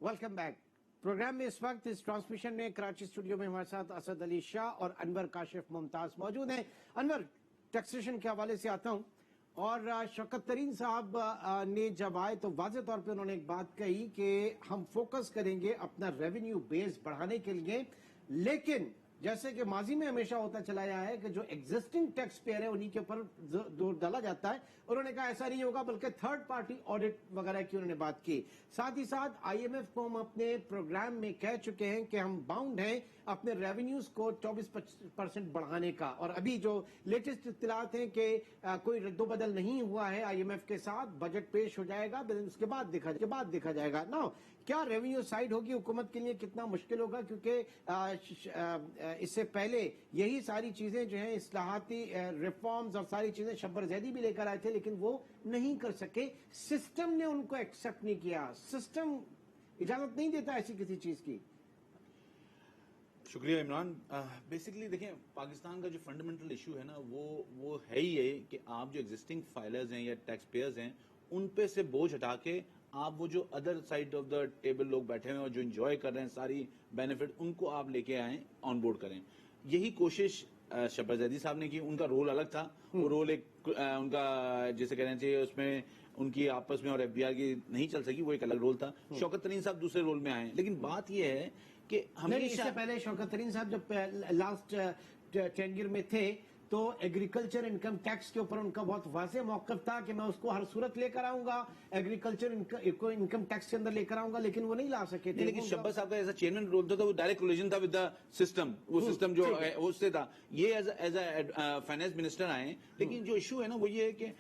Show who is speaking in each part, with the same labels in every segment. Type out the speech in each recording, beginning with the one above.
Speaker 1: Welcome back. Programme में इस वक्त इस ट्रांसमिशन में कराची स्टूडियो में हमारे साथ असद अली शाह और अनवर काशिफ मुमताज मौजूद हैं। अनवर, टैक्सेशन के हवाले से आता हूं, और शौकत तरीन साहब ने जब आए तो वाज़ेह तौर पे उन्होंने एक बात कही कि हम फोकस करेंगे अपना रेवेन्यू बेस बढ़ाने के लिए, लेकिन जैसे कि माजी में हमेशा होता चला आया है कि जो एग्जिस्टिंग टैक्स पेयर है उन्हीं के ऊपर जोर डाला जाता है। उन्होंने कहा ऐसा नहीं होगा, बल्कि थर्ड पार्टी ऑडिट वगैरह की उन्होंने बात की। साथ ही साथ आईएमएफ को हम अपने प्रोग्राम में कह चुके हैं कि हम बाउंड हैं अपने रेवेन्यूज को 24% बढ़ाने का, और अभी जो लेटेस्ट इत्तलात हैं कि कोई रद्दोबदल नहीं हुआ है आईएमएफ के साथ, बजट पेश हो जाएगा, उसके बाद देखा जाएगा ना क्या रेवेन्यू साइड होगी हुकूमत के लिए, कितना मुश्किल होगा, क्योंकि इससे पहले यही सारी चीजें जो हैं इस्लाहाती रिफॉर्म्स और सारी चीजें शब्बर जैदी भी लेकर आए थे, लेकिन वो नहीं कर सके। सिस्टम ने उनको एक्सेप्ट नहीं किया, सिस्टम इजाजत नहीं देता ऐसी किसी चीज की।
Speaker 2: शुक्रिया इमरान। बेसिकली देखें, पाकिस्तान का जो फंडामेंटल इशू है ना वो है ही है कि आप जो एग्जिस्टिंग फाइलर्स हैं या टैक्स पेयर्स हैं उन पे से बोझ हटा के आप वो जो other side of the table लोग बैठे हैं और जो एंजॉय कर रहे हैं सारी बेनिफिट, उनको आप लेके आए, ऑन बोर्ड करें। यही कोशिश शब्बर जैदी साहब ने की। उनका रोल अलग था, वो रोल एक उनका जिसे कहना चाहिए उसमें उनकी आपस में और एफबीआर की नहीं चल सकी, वो एक अलग रोल था। शौकत तरीन साहब दूसरे रोल में आए, लेकिन बात यह है कि हमेशा
Speaker 1: इससे पहले शौकत तरीन साहब जब लास्ट टेन्योर में थे तो एग्रीकल्चर इनकम टैक्स के ऊपर उनका बहुत वाज़ेह मौक़िफ़ था कि मैं उसको हर सूरत लेकर आऊंगा, एग्रीकल्चर इनकम टैक्स के अंदर लेकर आऊंगा, लेकिन वो नहीं ला सके थे।
Speaker 2: लेकिन शब्बर साहब का ऐसा चेयरमैन रोल था, वो डायरेक्ट रिलेशन था विद द सिस्टम, वो सिस्टम जो है उससे था। ये एज अ फाइनेंस मिनिस्टर आए, लेकिन जो इशू है ना वो ये है कि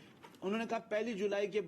Speaker 2: उन्होंने कहा 1 जुलाई के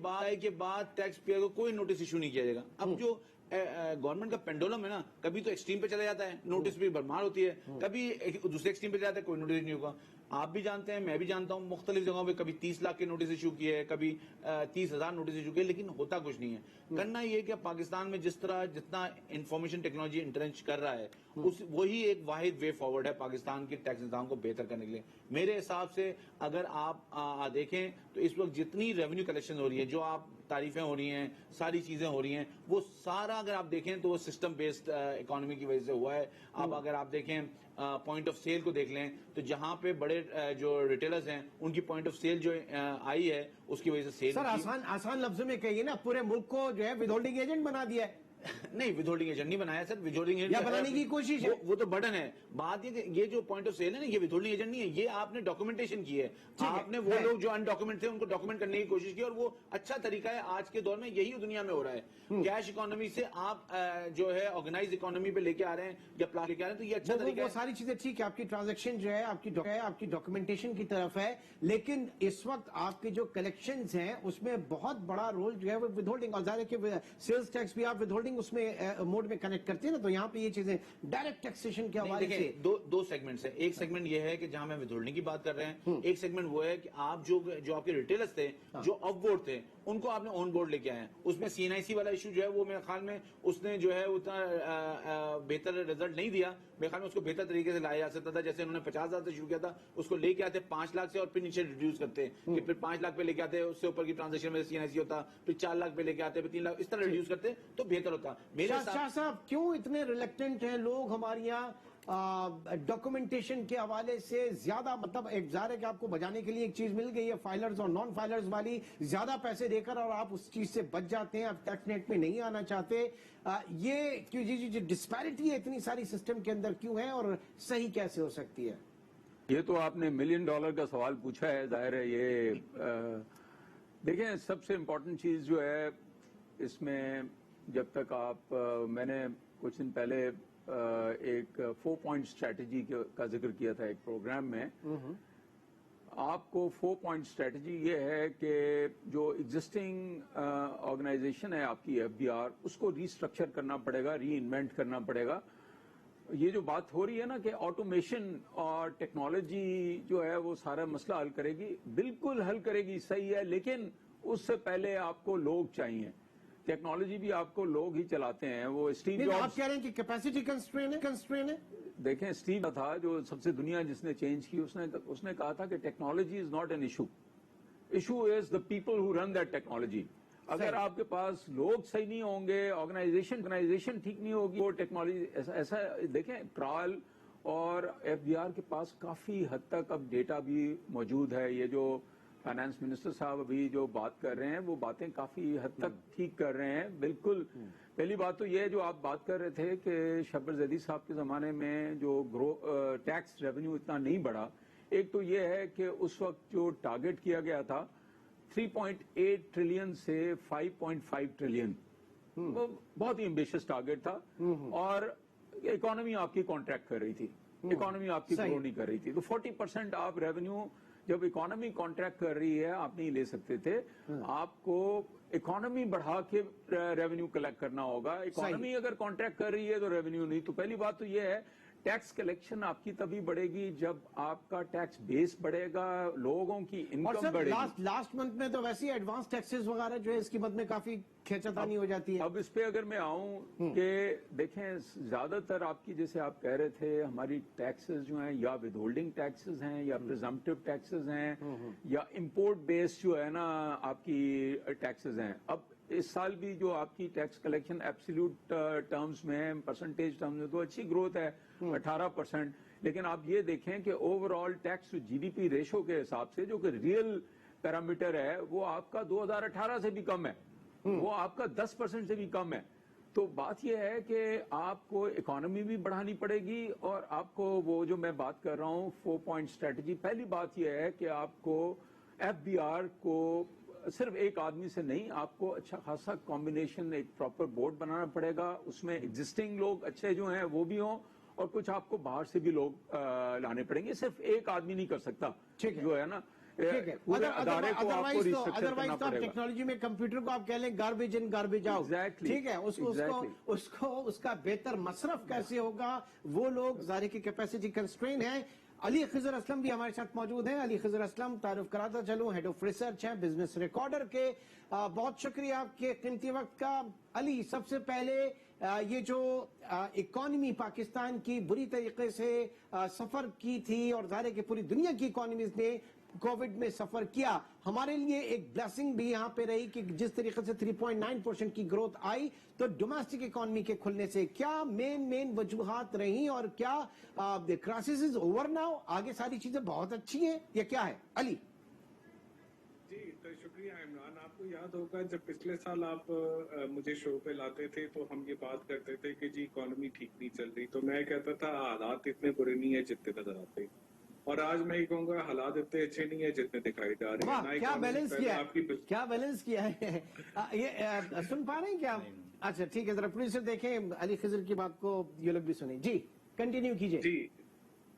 Speaker 2: बाद टैक्स पेयर को कोई नोटिस इशू नहीं किया जाएगा। अब जो गवर्नमेंट का पेंडुलम है ना, कभी तो एक्सट्रीम पे चला जाता है, नोटिस भी भरमार होती है, कभी दूसरे एक्सट्रीम पे चला जाता है, कोई नोटिस नहीं होगा। आप भी जानते हैं, मैं भी जानता हूं, मुख्तलिफ जगहों पे कभी 30 लाख के नोटिस इशू किए है, कभी 30,000 नोटिस इशू किए, लेकिन होता कुछ नहीं है। करना ये कि पाकिस्तान में जितना इंफॉर्मेशन टेक्नोलॉजी इंटरेंच कर रहा है, वही एक वाहिद वे फॉरवर्ड है पाकिस्तान के टैक्स निज़ाम को बेहतर करने के लिए। मेरे हिसाब से अगर आप देखें तो इस वक्त जितनी रेवेन्यू कलेक्शन हो रही है, जो आप तारीफें हो रही हैं, सारी चीजें हो रही हैं, वो सारा अगर आप देखें तो वो सिस्टम बेस्ड इकोनॉमी की वजह से हुआ है। अब अगर आप देखें पॉइंट ऑफ सेल को देख लें, तो जहां पे बड़े जो रिटेलर्स हैं उनकी पॉइंट ऑफ सेल जो आई है उसकी वजह से सेल।
Speaker 1: सर आसान लफ्जों में कहिए ना, पूरे मुल्क को जो है विदहोल्डिंग एजेंट बना दिया है।
Speaker 2: नहीं, विदहोल्डिंग एजेंट नहीं बनाया सर, विदहोल्डिंग एजेंट
Speaker 1: बनाने की कोशिश है,
Speaker 2: वो तो बर्डन है। बात ये जो पॉइंट ऑफ सेल है ना, ये विदहोल्डिंग एजेंट नहीं है, ये आपने डॉक्यूमेंटेशन की है। आपने वो लोग जो अनडॉक्यूमेंट थे उनको डॉक्यूमेंट करने की कोशिश की, और वो अच्छा तरीका है। आज के दौर में यही दुनिया में हो रहा है। कैश इकोनॉमी से आप जो है ऑर्गेनाइज इकोनॉमी पे लेके आ रहे हैं या प्लान लेके आ रहे हैं, तो ये अच्छा तरीका है।
Speaker 1: वो सारी चीजें ठीक है, आपकी ट्रांजेक्शन जो है आपकी डॉक्यूमेंटेशन की तरफ है, लेकिन इस वक्त आपके जो कलेक्शन हैं उसमें बहुत बड़ा रोल जो है वो विदहोल्डिंग, और जाहिर है कि सेल्स टैक्स भी आप विदहोल्डिंग उसमें मोड में कनेक्ट करते हैं ना, तो यहाँ पे ये चीजें डायरेक्ट टैक्सेशन के हवाले से
Speaker 2: दो सेगमेंट्स हैं। एक सेगमेंट ये है कि जहां हम विदहोल्डिंग की बात कर रहे हैं, एक सेगमेंट वो है कि आप जो आपके रिटेलर्स थे, जो ऑफ बोर्ड थे, उनको आपने ऑन बोर्ड लेके आए हैं। उसमें सीएनआईसी वाला इशू जो है वो मेरे ख्याल में उसने जो है उतना बेहतर रिजल्ट नहीं दिया। मेरे ख्याल में उसको बेहतर तरीके से लाया जा सकता था। जैसे उन्होंने 50,000 से शुरू किया था, उसको लेके आते 5 लाख से और फिर नीचे रिड्यूस करते कि फिर 5 लाख पे लेके आते, उससे ऊपर की ट्रांजेक्शन में सीएनआईसी होता, फिर 4 लाख पे लेके आते, फिर 3 लाख, इस तरह रिड्यूस करते तो बेहतर होता। मेरे
Speaker 1: शाह साहब, क्यों इतने रिलेक्टेंट हैं लोग हमारे यहाँ डॉक्यूमेंटेशन के हवाले से? ज्यादा मतलब एक ज़ाहिर है कि आपको बजाने के लिए एक चीज मिल गई है फाइलर्स और नॉन फाइलर्स वाली, ज्यादा पैसे देकर, और आप उस चीज से बच जाते हैं, आप टैक्स नेट में नहीं आना चाहते। ये क्यों जो डिस्पैरिटी है इतनी सारी सिस्टम के अंदर क्यों है, और सही कैसे हो सकती है?
Speaker 3: ये तो आपने $1 मिलियन का सवाल पूछा है। जाहिर है ये देखें, सबसे इम्पोर्टेंट चीज जो है इसमें, जब तक आप मैंने कुछ दिन पहले एक 4 पॉइंट स्ट्रेटजी का जिक्र किया था एक प्रोग्राम में। आपको 4 पॉइंट स्ट्रेटजी ये है कि जो एग्जिस्टिंग ऑर्गेनाइजेशन है आपकी एफबीआर, उसको रीस्ट्रक्चर करना पड़ेगा, री इन्वेंट करना पड़ेगा। ये जो बात हो रही है ना कि ऑटोमेशन और टेक्नोलॉजी जो है वो सारा मसला हल करेगी, बिल्कुल हल करेगी, सही है, लेकिन उससे पहले आपको लोग चाहिए। टेक्नोलॉजी भी आपको लोग ही चलाते हैं। वो स्टीव जॉब्स,
Speaker 1: आप कह रहे हैं कि कैपेसिटी कंस्ट्रेन है।
Speaker 3: देखें, स्टीव था जो सबसे दुनिया जिसने चेंज की, उसने कहा था कि technology is not an issue, issue is the people who run that technology. अगर आपके पास लोग सही नहीं होंगे, ऑर्गेनाइजेशन ठीक नहीं होगी, वो टेक्नोलॉजी ऐसा देखें, ट्रायल और एफबीआर के पास काफी हद तक अब डेटा भी मौजूद है। ये जो फाइनेंस मिनिस्टर साहब अभी जो बात कर रहे हैं, वो बातें काफी हद तक ठीक कर रहे हैं। बिल्कुल पहली बात तो ये जो आप बात कर रहे थे कि शब्बर जैदी साहब के जमाने में जो टैक्स रेवेन्यू इतना नहीं बढ़ा, एक तो ये है कि उस वक्त जो टारगेट किया गया था 3.8 ट्रिलियन से 5.5 ट्रिलियन, वो बहुत ही एम्बिशियस टारगेट था। और इकोनॉमी आपकी कॉन्ट्रैक्ट कर रही थी, इकोनॉमी आपकी ग्रो नहीं कर रही थी, तो 40% आप रेवेन्यू जब इकोनॉमी कॉन्ट्रैक्ट कर रही है आप नहीं ले सकते थे। आपको इकोनॉमी बढ़ा के रेवेन्यू कलेक्ट करना होगा। इकोनॉमी अगर कॉन्ट्रैक्ट कर रही है तो रेवेन्यू नहीं। तो पहली बात तो ये है, टैक्स कलेक्शन आपकी तभी बढ़ेगी जब आपका टैक्स बेस बढ़ेगा, लोगों की इनकम बढ़ेगी।
Speaker 1: लास्ट मंथ में तो वैसे ही एडवांस टैक्सेस वगैरह जो है इसकी मद में काफी खेचातानी हो जाती है।
Speaker 3: अब इस पे अगर मैं आऊं कि देखें, ज्यादातर आपकी जैसे आप कह रहे थे हमारी टैक्सेस जो हैं या विद होल्डिंग टैक्सेस हैं या प्रिजम्पटिव टैक्सेस हैं या इंपोर्ट बेस्ड जो है ना आपकी टैक्सेस हैं। अब इस साल भी जो आपकी टैक्स कलेक्शन एब्सोल्यूट टर्म्स में, परसेंटेज टर्म्स में तो अच्छी ग्रोथ है 18%, लेकिन आप ये देखें कि overall tax to GDP ratio के हिसाब से जो कि रियल पैरामीटर है वो आपका 2018 से भी कम है, वो आपका 10% से भी कम है। तो बात यह है कि आपको इकोनॉमी भी बढ़ानी पड़ेगी और आपको वो जो मैं बात कर रहा हूँ 4 पॉइंट स्ट्रेटजी, पहली बात यह है कि आपको एफबीआर को सिर्फ एक आदमी से नहीं, आपको अच्छा खासा कॉम्बिनेशन, एक प्रॉपर बोर्ड बनाना पड़ेगा, उसमें एग्जिस्टिंग लोग अच्छे जो हैं वो भी हों और कुछ आपको बाहर से भी लोग लाने पड़ेंगे। सिर्फ एक आदमी नहीं कर सकता, जो है ना,
Speaker 1: ठीक है।
Speaker 3: अदारे को आपको रिस्ट्रक्चर करना पड़ेगा।
Speaker 1: टेक्नोलॉजी में कंप्यूटर को आप कह लें गार्बेज इन गार्बेज आउट, ठीक है, उसको उसका बेहतर मसरफ कैसे होगा, वो लोग ज़ाहिर की कैपेसिटी कंस्ट्रेन है। अली खिजर असलम भी हमारे साथ मौजूद हैं। अली खिजर असलम, तारुफ कराता चलूं, हेड ऑफ रिसर्च है बिजनेस रिकॉर्डर के। बहुत शुक्रिया आपके कीमती वक्त का। अली, सबसे पहले ये जो इकोनॉमी पाकिस्तान की बुरी तरीके से सफर की थी और ज़ाहिर की पूरी दुनिया की इकोनॉमीज ने कोविड में सफर किया, हमारे लिए एक ब्लेसिंग भी यहाँ पे रही कि जिस तरीके से 3.9% की ग्रोथ आई, तो डोमेस्टिक इकोनॉमी के खुलने से क्या मेन वजूहात रही और क्या क्राइसिस इज ओवर नाउ, आगे सारी चीजें बहुत अच्छी हैं या क्या है? अली
Speaker 4: जी, तो शुक्रिया इमरान। आपको याद होगा जब पिछले साल आप मुझे शो पे लाते थे तो हम ये बात करते थे कि जी इकोनॉमी ठीक नहीं चल रही, तो मैं कहता था हालात इतने बुरे नहीं है जितने नजर आते, और आज मैं ये कहूंगा हालात इतने अच्छे नहीं है जितने दिखाई जा रहे हैं।
Speaker 1: क्या बैलेंस किया है, क्या बैलेंस किया है? ये सुन पा रहे हैं क्या? अच्छा ठीक है, जरा प्रोड्यूसर देखें अली खिजर की बात को, ये लोग भी सुने जी, कंटिन्यू कीजिए।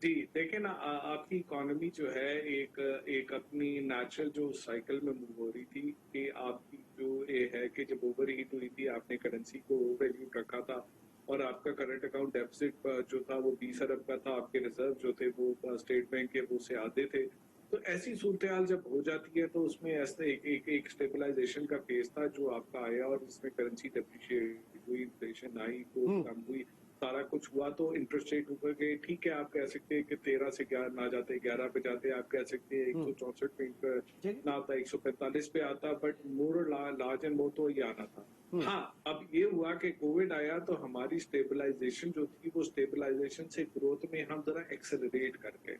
Speaker 4: जी देखें ना, आपकी इकोनॉमी जो है एक अपनी नेचुरल जो साइकिल में मूव हो रही थी कि आपकी जो ये है कि जब ओवर हीट हुई थी आपने करेंसी को वैल्यू रखा था और आपका करंट अकाउंट डेफिसिट जो था वो 20 अरब का था, आपके रिजर्व जो थे वो स्टेट बैंक के वो से आधे थे। तो ऐसी सूरत हाल जब हो जाती है तो उसमें ऐसे एक स्टेबलाइजेशन का फेज था जो आपका आया और इसमें करेंसी डिप्रिशिएट हुई, इन्फ्लेशन आई, कम हुई, सारा कुछ हुआ, तो इंटरेस्ट रेट ऊपर गए। ठीक है, आप कह सकते हैं कि 13 से 11 ना जाते 11 पे जाते, आप कह सकते हैं 164 पे ना आता 145 पे आता, but more large and more तो ये आना था। हाँ, अब ये हुआ कि कोविड आया तो हमारी स्टेबलाइजेशन जो थी वो स्टेबलाइजेशन से ग्रोथ में हम जरा एक्सेलरेट कर गए।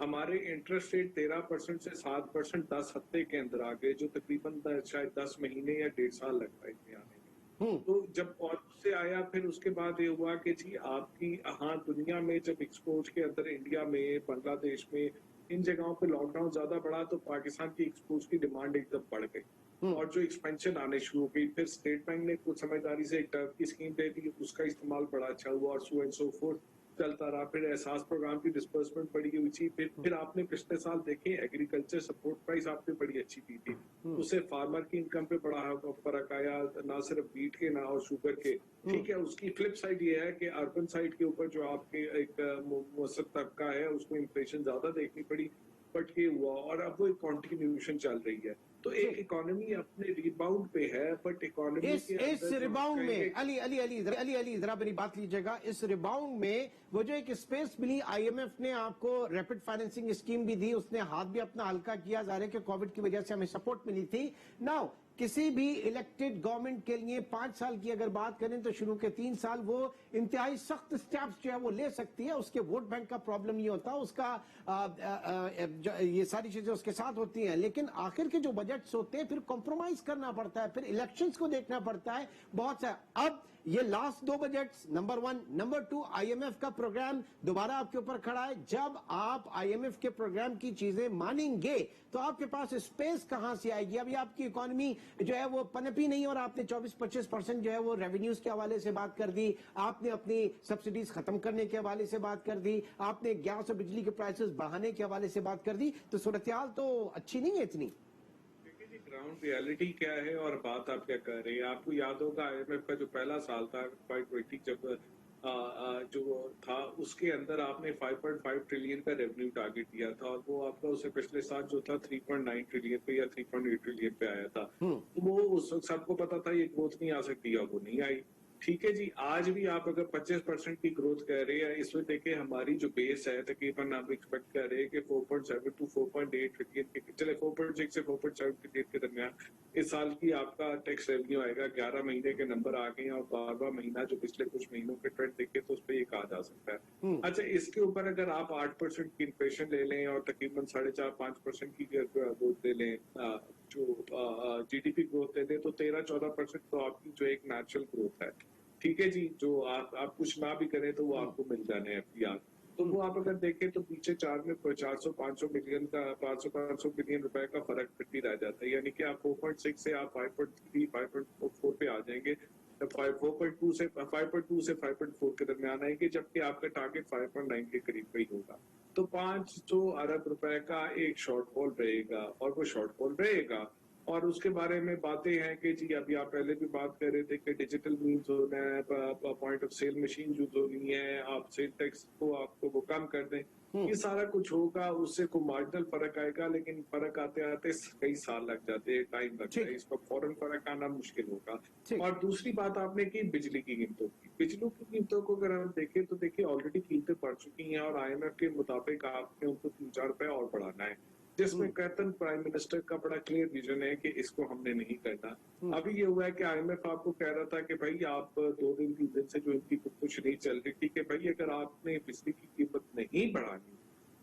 Speaker 4: हमारे इंटरेस्ट रेट 13% से 7% 10 हफ्ते के अंदर आ गए, जो तकरीबन शायद 10 महीने या 1.5 साल लगता है इसमें आने में। तो जब और उससे आया फिर उसके बाद ये हुआ कि जी आपकी हाँ दुनिया में जब एक्सपोर्ट के अंदर इंडिया में, बांग्लादेश में, इन जगहों पे लॉकडाउन ज्यादा बढ़ा तो पाकिस्तान की एक्सपोर्ट की डिमांड एकदम बढ़ गई और जो एक्सपेंशन आने शुरू हो गई। फिर स्टेट बैंक ने कुछ समझदारी से एक टर्फ की स्कीम दे दी, उसका इस्तेमाल बड़ा अच्छा हुआ और सो एंड सो फोर्थ चलता रहा। फिर एहसास प्रोग्राम की डिस्बर्समेंट बड़ी हुई थी। फिर आपने पिछले साल देखे एग्रीकल्चर सपोर्ट प्राइस आपने बड़ी अच्छी दी थी, उससे फार्मर की इनकम पे बड़ा फर्क आया, ना सिर्फ बीट के ना और शुगर के। ठीक है, उसकी फ्लिप साइड ये है कि अर्बन साइड के ऊपर जो आपके एक मुवस्सत तबका है उसको इन्फ्लेशन ज्यादा देखनी पड़ी, बट ये हुआ और अब वो एक कॉन्टिन्यूशन चल रही है। तो एक इकोनॉमी अपने रिबाउंड पे है, बट इकोनॉमी
Speaker 1: इस रिबाउंड में अली जरा मेरी बात लीजिएगा, इस रिबाउंड में वो जो एक स्पेस मिली, आईएमएफ ने आपको रैपिड फाइनेंसिंग स्कीम भी दी, उसने हाथ भी अपना हल्का किया, ज़ाहिर है कि कोविड की वजह से हमें सपोर्ट मिली थी। नाउ किसी भी इलेक्टेड गवर्नमेंट के लिए 5 साल की अगर बात करें तो शुरू के 3 साल वो इंतहाई सख्त स्टेप्स जो है वो ले सकती है, उसके वोट बैंक का प्रॉब्लम नहीं होता, उसका ये सारी चीजें उसके साथ होती हैं, लेकिन आखिर के जो बजट्स होते हैं फिर कॉम्प्रोमाइज करना पड़ता है, फिर इलेक्शंस को देखना पड़ता है बहुत सा। अब ये last 2 budgets, number 1, number 2 IMF का प्रोग्राम दोबारा आपके ऊपर खड़ा है। जब आप आईएमएफ के प्रोग्राम की चीजें मानेंगे तो आपके पास स्पेस कहां से आएगी? अभी आपकी इकोनॉमी जो है वो पनपी नहीं, और आपने 24-25% जो है वो रेवेन्यूज के हवाले से बात कर दी, आपने अपनी सब्सिडीज खत्म करने के हवाले से बात कर दी, आपने गैस और बिजली के प्राइसेस बढ़ाने के हवाले से बात कर दी, तो सूरत-ए-हाल तो अच्छी नहीं है इतनी।
Speaker 4: ग्राउंड रियलिटी क्या है और बात आप क्या कर रहे हैं? आपको याद होगा आईएमएफ का जो पहला साल था 520 जब जो था उसके अंदर आपने 5.5 ट्रिलियन का रेवेन्यू टारगेट दिया था, और वो आपका उससे पिछले साल जो था 3.9 ट्रिलियन पे या 3.8 ट्रिलियन पे आया था। वो उस वक्त सबको पता था ये ग्रोथ नहीं आ सकती, अब वो नहीं आई। ठीक है जी, आज भी आप अगर 25% की ग्रोथ कह रहे हैं, इसमें देखिए हमारी जो बेस है तकरीबन आप एक्सपेक्ट कर रहे हैं कि 4.7 टू 4.8 ट्रिलियन के, चले 4.6 से 4.7 ट्रिलियन के दरमियान इस साल की आपका टैक्स रेवेन्यू आएगा। 11 महीने के नंबर आ गए हैं और 12वां महीना जो पिछले कुछ महीनों के ट्रेंड देखे तो उस पर ये कहा जा सकता है। अच्छा, इसके ऊपर अगर आप 8% की इन्फ्लेशन ले लें और तकरीबन 4.5-5% की ग्रोथ ले लें, जो जीडीपी ग्रोथ ले लें, तो 13-14% तो आपकी जो एक नेचुरल ग्रोथ है। ठीक है जी, जो आप कुछ ना भी करें तो वो आपको मिल जाने हैं एफडीआर। तो वो आप अगर देखें तो पीछे 4 में 400-500 बिलियन का 500 बिलियन रुपए का फर्क फिर भी रह जाता है, यानी कि आप 4.6 से आप 5.3 5.4 पे आ जाएंगे, 4.2 से 5.4 के दरमियान आएंगे, जबकि आपका टारगेट 5.9 के करीब पे ही होगा। तो 500 अरब रुपए का एक शॉर्टफॉल रहेगा, और वो शॉर्टफॉल रहेगा। और उसके बारे में बातें हैं कि जी अभी आप पहले भी बात कर रहे थे कि डिजिटल मीन्स होना है, point of sale machine use होनी है, आप सेल टैक्स को आपको वो कम कर दें, ये सारा कुछ होगा, उससे कोई मार्जिनल फर्क आएगा, लेकिन फर्क आते आते कई साल लग जाते हैं, टाइम लगता है, इसका फौरन फर्क आना मुश्किल होगा। और दूसरी बात आपने की बिजली की कीमतों की, बिजली की कीमतों को अगर हम देखें तो देखिए ऑलरेडी कीमतें बढ़ चुकी हैं, और आईएमएफ के मुताबिक आपने उनको 3-4 रुपए और बढ़ाना है, जिसमें कहतन प्राइम मिनिस्टर का बड़ा क्लियर विजन है कि इसको हमने नहीं करना। अभी ये हुआ है कि आईएमएफ आपको कह रहा था कि भाई आप 2-3 दिन से जो इनकी कुछ नहीं चल रही, ठीक है भाई, अगर आपने बिजली की कीमत नहीं बढ़ानी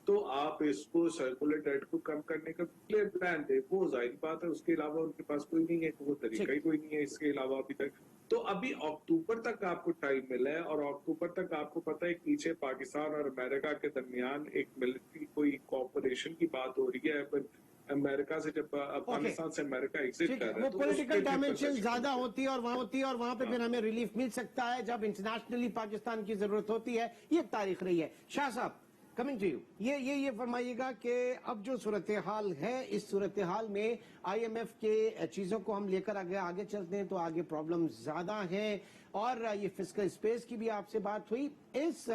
Speaker 4: तो आप इसको सर्कुलर डेट को कम करने का क्लियर प्लान दे। वो जाहिर बात है, उसके अलावा उनके पास कोई नहीं है, वो तरीका ही कोई नहीं है इसके अलावा अभी तक। तो अभी अक्टूबर तक आपको टाइम मिला है, और अक्टूबर तक आपको पता है पीछे पाकिस्तान और अमेरिका के दरमियान एक मिलिट्री कोई कॉपरेशन की बात हो रही है, पर अमेरिका से जब अफगानिस्तान से अमेरिका एग्जिट कर रहा है
Speaker 1: वो पॉलिटिकल डायमेंशन ज्यादा होती है, और वहां पे फिर हमें रिलीफ मिल सकता है जब इंटरनेशनली पाकिस्तान की जरूरत होती है। ये तारीख रही है। शाह साहब, कमिंग टू यू, ये फरमाइएगा कि अब जो सूरत हाल है, इस सूरत हाल में आईएमएफ के चीजों को हम लेकर आगे चलते हैं तो आगे प्रॉब्लम ज्यादा है, और ये फिस्कल स्पेस की भी आपसे बात हुई। इस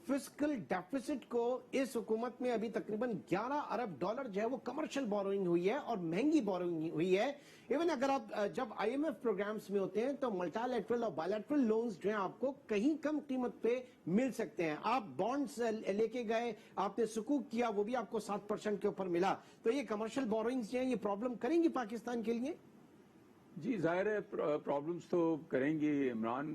Speaker 1: फिस्कल डेफिसिट को इस हुकूमत में अभी तकरीबन 11 अरब डॉलर जो है वो कमर्शियल बोरोइंग हुई है, और महंगी बोरोइंग हुई है। इवन अगर आप जब आईएमएफ प्रोग्राम्स में होते हैं तो मल्टीलैटरल और बायलैटरल लोन्स जो हैं आपको कहीं कम कीमत पे मिल सकते हैं। आप बॉन्ड्स लेके गए, आपने सुकूक किया, वो भी आपको 7% के ऊपर मिला। तो ये कमर्शियल बोरोइंग्स जो हैं ये प्रॉब्लम करेंगी पाकिस्तान के लिए?
Speaker 3: जी, जाहिर है प्रॉब्लम्स तो करेंगी इमरान।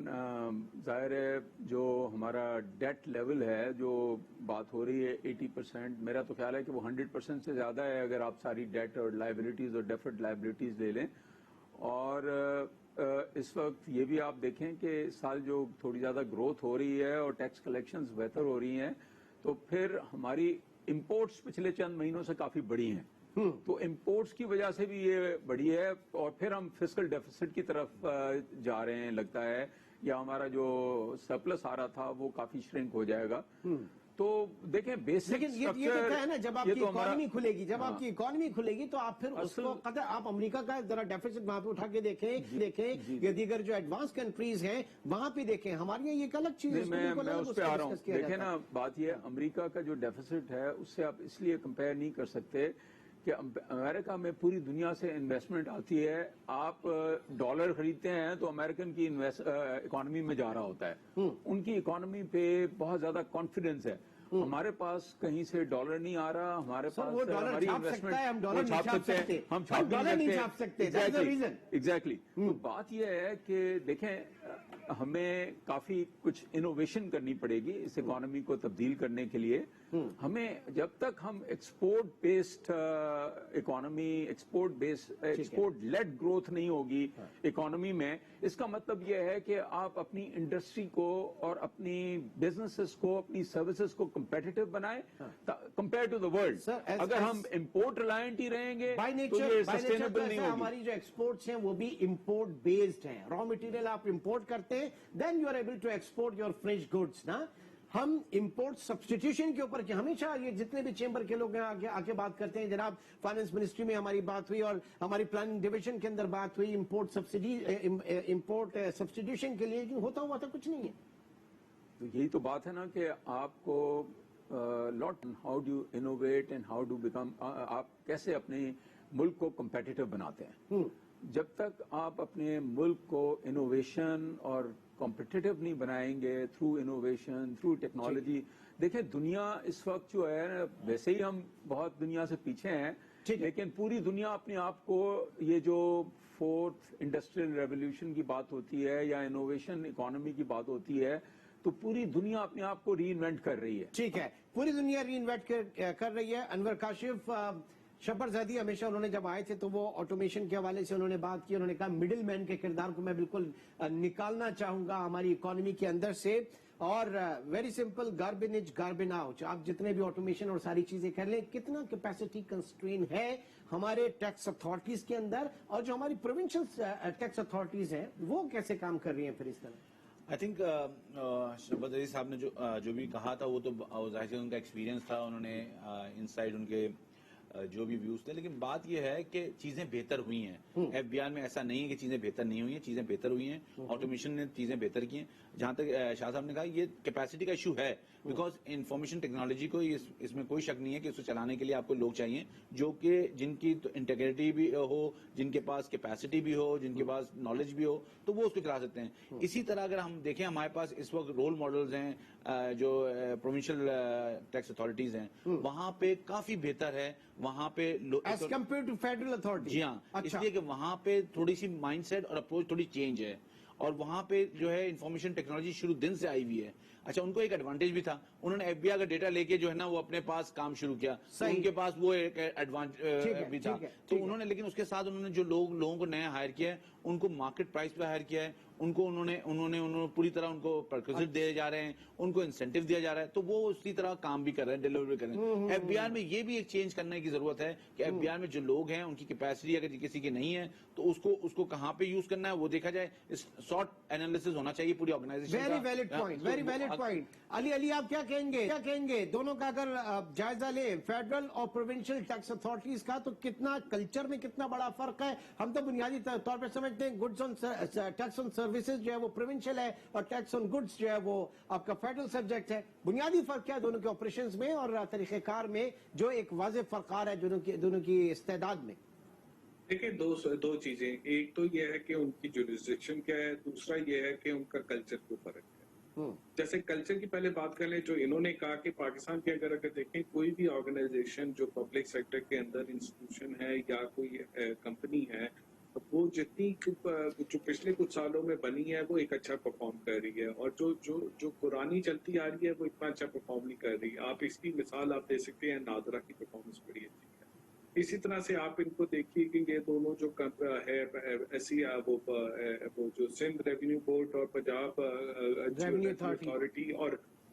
Speaker 3: जाहिर है जो हमारा डेट लेवल है, जो बात हो रही है 80%, मेरा तो ख्याल है कि वो 100% से ज़्यादा है अगर आप सारी डेट और लाइबिलिटीज़ और डेफर्ड लाइबिलिटीज़ ले लें। और इस वक्त ये भी आप देखें कि इस साल जो थोड़ी ज़्यादा ग्रोथ हो रही है और टैक्स कलेक्शंस बेहतर हो रही हैं, तो फिर हमारी इंपोर्ट्स पिछले चंद महीनों से काफ़ी बढ़ी हैं, तो इंपोर्ट्स की वजह से भी ये बढ़ी है, और फिर हम फिस्कल डेफिसिट की तरफ जा रहे हैं लगता है, या हमारा जो सरप्लस आ रहा था वो काफी श्रिंक हो जाएगा। तो देखें बेसिक,
Speaker 1: लेकिन ये तो है ना, जब आपकी इकोनॉमी खुलेगी, आपकी इकोनॉमी खुलेगी तो आप फिर उसको आप अमेरिका का जरा डेफिसिट वहां पे उठा के देखें या दीगर जो एडवांस कंट्रीज हैं वहां पे देखें, हमारे यहाँ ये एक अलग चीज है।
Speaker 3: मैं उस पे आ रहा हूँ। देखें ना, बात ये अमेरिका का जो डेफिसिट है उससे आप इसलिए कंपेयर नहीं कर सकते कि अमेरिका में पूरी दुनिया से इन्वेस्टमेंट आती है। आप डॉलर खरीदते हैं तो अमेरिकन की इकोनॉमी में जा रहा होता है, उनकी इकोनॉमी पे बहुत ज्यादा कॉन्फिडेंस है। हमारे पास कहीं से डॉलर नहीं आ रहा, हमारे
Speaker 1: सर,
Speaker 3: पास
Speaker 1: वो डॉलर
Speaker 3: हमारी
Speaker 1: छाप सकता है, हम
Speaker 3: इन्वेस्टमेंट
Speaker 1: डॉलर नहीं छाप सकते।
Speaker 3: हम
Speaker 1: हम
Speaker 3: छाप
Speaker 1: डॉलर नहीं छाप सकते। That's the reason.
Speaker 3: एग्जैक्टली। तो बात यह है कि देखें, हमें काफी कुछ इनोवेशन करनी पड़ेगी इस इकोनॉमी को तब्दील करने के लिए। हमें जब तक हम export based economy, export led growth नहीं होगी इकोनॉमी में, इसका मतलब यह है कि आप अपनी इंडस्ट्री को और अपनी बिजनेसेस को, अपनी सर्विसेज को competitive बनाएं compare to the world.
Speaker 1: Sir,
Speaker 3: अगर हम इम्पोर्ट रिलायंट ही रहेंगे
Speaker 1: बाय
Speaker 3: तो
Speaker 1: नेचर
Speaker 3: ये सस्टेनेबल नहीं होगी।
Speaker 1: हमारी जो एक्सपोर्ट्स हैं वो भी इंपोर्ट बेस्ड हैं। रॉ मटेरियल आप इंपोर्ट करते हैं, then you are able to export your fresh goods ना। हम इंपोर्ट सब्स्टिट्यूशन के ऊपर, कि हमेशा ये जितने भी चेंबर के लोग हैं आके बात करते हैं, जनाब फाइनेंस मिनिस्ट्री में हमारी बात हुई और हमारी प्लानिंग डिवीजन के अंदर बात हुई इंपोर्ट सब्स्टिट्यूशन के लिए, होता हुआ तो कुछ नहीं है।
Speaker 3: तो यही तो बात है ना कि आपको lot how do innovate and how do become, आप कैसे अपने मुल्क को competitive बनाते हैं। जब तक आप अपने मुल्क को इनोवेशन और कॉम्पिटिटिव नहीं बनाएंगे थ्रू इनोवेशन, थ्रू टेक्नोलॉजी। देखें, दुनिया इस वक्त जो है, वैसे ही हम बहुत दुनिया से पीछे हैं, लेकिन पूरी दुनिया अपने आप को, ये जो फोर्थ इंडस्ट्रियल रेवोल्यूशन की बात होती है या इनोवेशन इकोनॉमी की बात होती है, तो पूरी दुनिया अपने आप को री इन्वेंट कर रही है।
Speaker 1: ठीक है, पूरी दुनिया री इन्वेंट कर रही है। अनवर काशिफ शब्बर ज़ैदी हमेशा, उन्होंने जब आए थे तो वो ऑटोमेशन के हवाले से उन्होंने बात की। उन्होंने कहा मिडिल मैन के किरदार को मैं बिल्कुल निकालना चाहूंगा हमारी इकोनॉमी के अंदर से। और वेरी सिंपल, गार्बेन इज गार्बेन आउट। आप जितने भी ऑटोमेशन और सारी चीजें कर लें, कितना कैपेसिटी कंस्ट्रेन है हमारे टैक्स अथॉरिटीज के अंदर, और जो हमारी प्रोविंशियल टैक्स अथॉरिटीज हैं वो कैसे काम कर रही हैं फिर इस तरह।
Speaker 2: आई थिंक शब्बर ज़ैदी साहब ने जो भी कहा था वो तो जाहिर से उनका एक्सपीरियंस था, उन्होंने इनसाइड उनके जो भी व्यूज थे। लेकिन बात यह है कि चीजें बेहतर हुई हैं। एफबीआर में ऐसा नहीं है कि चीजें बेहतर नहीं हुई हैं, चीजें बेहतर हुई हैं। ऑटोमेशन ने चीजें बेहतर की हैं। जहां तक शाह साहब ने कहा, ये कैपेसिटी का इशू है, बिकॉज इंफॉर्मेशन टेक्नोलॉजी को इसमें कोई शक नहीं है कि उसको चलाने के लिए आपको लोग चाहिए जो कि जिनकी तो इंटीग्रिटी भी हो, जिनके पास कैपेसिटी भी हो, जिनके पास नॉलेज भी हो, तो वो उसको चला सकते हैं। इसी तरह अगर हम देखें, हमारे पास इस वक्त रोल मॉडल्स हैं जो प्रोविंशियल टैक्स अथॉरिटीज हैं, वहां पे काफी बेहतर है। वहां पे
Speaker 1: as compare to federal authority.
Speaker 2: जी हाँ,
Speaker 1: अच्छा।
Speaker 2: इसलिए कि वहां पे थोड़ी सी माइंडसेट और अप्रोच थोड़ी चेंज है, और वहां पे जो है इंफॉर्मेशन टेक्नोलॉजी शुरू दिन से आई हुई है। अच्छा, उनको एक एडवांटेज भी था, उन्होंने एफबीआई का डेटा लेके जो है ना वो अपने पास काम शुरू किया, तो उनके पास वो एक एडवांटेज भी था। तो उन्होंने, लेकिन उसके साथ उन्होंने जो लोगों को नया हायर किया है, उनको मार्केट प्राइस पे हायर किया है, उनको उन्होंने पूरी तरह उनको परक्विजिट दिए जा रहे हैं, उनको इंसेंटिव दिया जा रहा है, तो वो उसी तरह काम भी कर रहे हैं, डिलीवरी कर रहे हैं। एफबीआर में ये भी एक चेंज करने की जरूरत है कि एफबीआर में जो लोग हैं उनकी कैपेसिटी अगर किसी की नहीं है तो उसको कहाँ पे यूज करना है वो देखा जाए। शॉर्ट एनालिसिस होना चाहिए पूरी ऑर्गेनाइजेशन का।
Speaker 1: Very valid point, very valid point. Ali आप क्या कहेंगे दोनों का अगर जायजा ले, फेडरल और प्रोविंशियल टैक्स अथॉरिटीज का, तो कितना कल्चर में कितना बड़ा फर्क है। हम तो बुनियादी तौर पर समझते हैं goods on tax on services जो है वो प्रोविंशियल है और टैक्स ऑन गुड्स जो है वो आपका फेडरल सब्जेक्ट है। बुनियादी फर्क क्या है दोनों के ऑपरेशंस में और तरीकेकार में, जो एक वाज़ेह फर्कार है दोनों की इस्तेदाद में।
Speaker 4: देखिए, दो चीजें, एक तो यह है कि उनकी जुरिस्डिक्शन क्या है, दूसरा यह है कि उनका कल्चर को फर्क है। जैसे कल्चर की पहले बात कर लें, जो इन्होंने कहा कि पाकिस्तान के अगर देखें कोई भी ऑर्गेनाइजेशन जो पब्लिक सेक्टर के अंदर इंस्टीट्यूशन है या कोई कंपनी है, तो वो जो पिछले कुछ सालों में बनी है वो एक अच्छा परफॉर्म कर रही है, और जो पुरानी चलती आ रही है वो इतना अच्छा परफॉर्म नहीं कर रही। आप इसकी मिसाल आप दे सकते हैं, नादरा की परफॉर्मेंस बड़ी अच्छी है। इसी तरह से आप इनको देखिए कि ये दोनों जो है ऐसी वो जो सिंध रेवेन्यू बोर्ड और पंजाब रेवेन्यू अथॉरिटी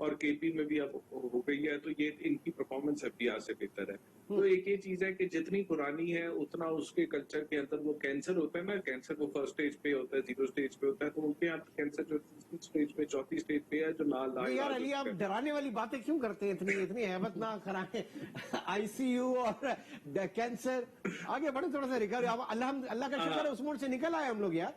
Speaker 4: और केपी में भी अब हो गई है, तो ये इनकी परफॉर्मेंस एफबीआर से बेहतर है। तो एक ये चीज है कि जितनी पुरानी है उतना उसके कल्चर के अंदर वो कैंसर होता है ना, कैंसर वो फर्स्ट स्टेज पे होता है, 0 स्टेज पे होता है, तो उनके यहाँ कैंसर जो स्टेज पे, चौथी स्टेज पे है, जो लाल
Speaker 1: यार अली आप डराने वाली बातें क्यों करते हैं, इतनी अहमत ना कराएं। आईसीयू और कैंसर, आगे बढ़े थोड़ा सा रिकवरी। अल्लाह का शुक्र है उस मोड से निकल आए हम लोग यार।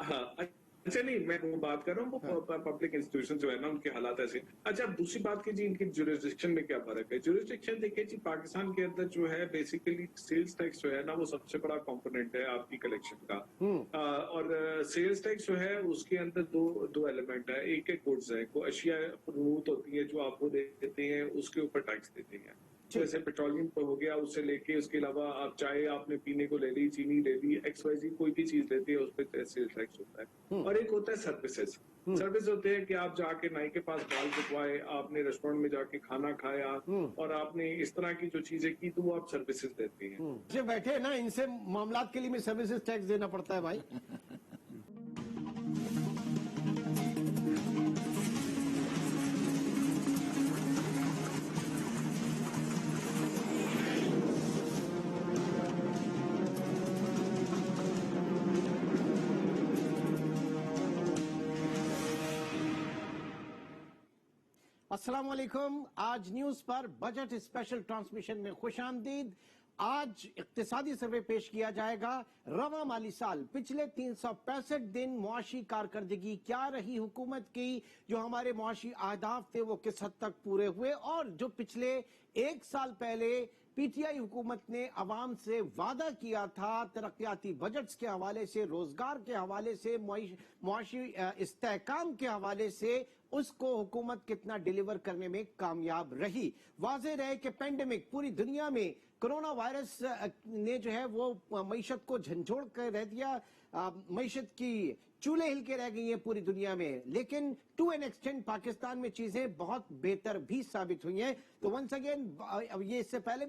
Speaker 4: हाँ, अच्छा नहीं, मैं वो बात कर रहा हूँ, वो पब्लिक इंस्टीट्यूशन जो है ना उनके हालात ऐसे। अच्छा, अब दूसरी बात की जी, इनकी जुरिस्डिक्शन में क्या फर्क है? जुरिस्डिक्शन देखिए जी, पाकिस्तान के अंदर जो है बेसिकली सेल्स टैक्स जो है ना वो सबसे बड़ा कंपोनेंट है आपकी कलेक्शन का। और सेल्स टैक्स जो है उसके अंदर दो एलिमेंट है। एक गुड्स है, को अशिया फरोख्त होती है जो आपको देते हैं, उसके ऊपर टैक्स देते हैं। जैसे पेट्रोलियम पे हो गया, उससे लेके उसके अलावा आप चाहे आपने पीने को ले ली, चीनी ले ली, XYZ कोई भी चीज लेती है उस पर सेल्स टैक्स होता है। और एक होता है सर्विसेज। सर्विस होते हैं कि आप जाके नाई के पास बाल कटवाए, आपने रेस्टोरेंट में जाके खाना खाया और आपने इस तरह की जो चीजें की, तो वो आप सर्विसेज देते हैं।
Speaker 1: जो बैठे ना, इनसे मामलात के लिए भी सर्विसेज टैक्स देना पड़ता है भाई। अस्सलाम वालेकुम। आज न्यूज पर बजट स्पेशल ट्रांसमिशन में खुशामदीद। आज इक्तिसादी सर्वे पेश किया जाएगा। रवा माली साल पिछले 365 दिन मुआशी कारकर्दगी क्या रही हुकूमत की, जो हमारे मुआशी अहदाफ थे वो किस हद तक पूरे हुए, और जो पिछले एक साल पहले PTI हुकूमत ने अवाम से वादा किया था तरक्याती बजट्स के हवाले से, रोजगार के हवाले से, मुआशी इस्तेहकाम के हवाले से, उसको हुकूमत कितना डिलीवर करने में कामयाब रही। वाज़ेह रहे कि पेंडेमिक पूरी दुनिया में कोरोना वायरस ने जो है वो मईशत को झंझोड़ कर रह दिया। मईशत की चूल्हे हिल के रह गई हैं पूरी दुनिया में, लेकिन टू एन एक्सटेंड पाकिस्तान में चीजें बहुत बेहतर भी साबित हुई हैं। तो वंस अगेन ये इससे पहले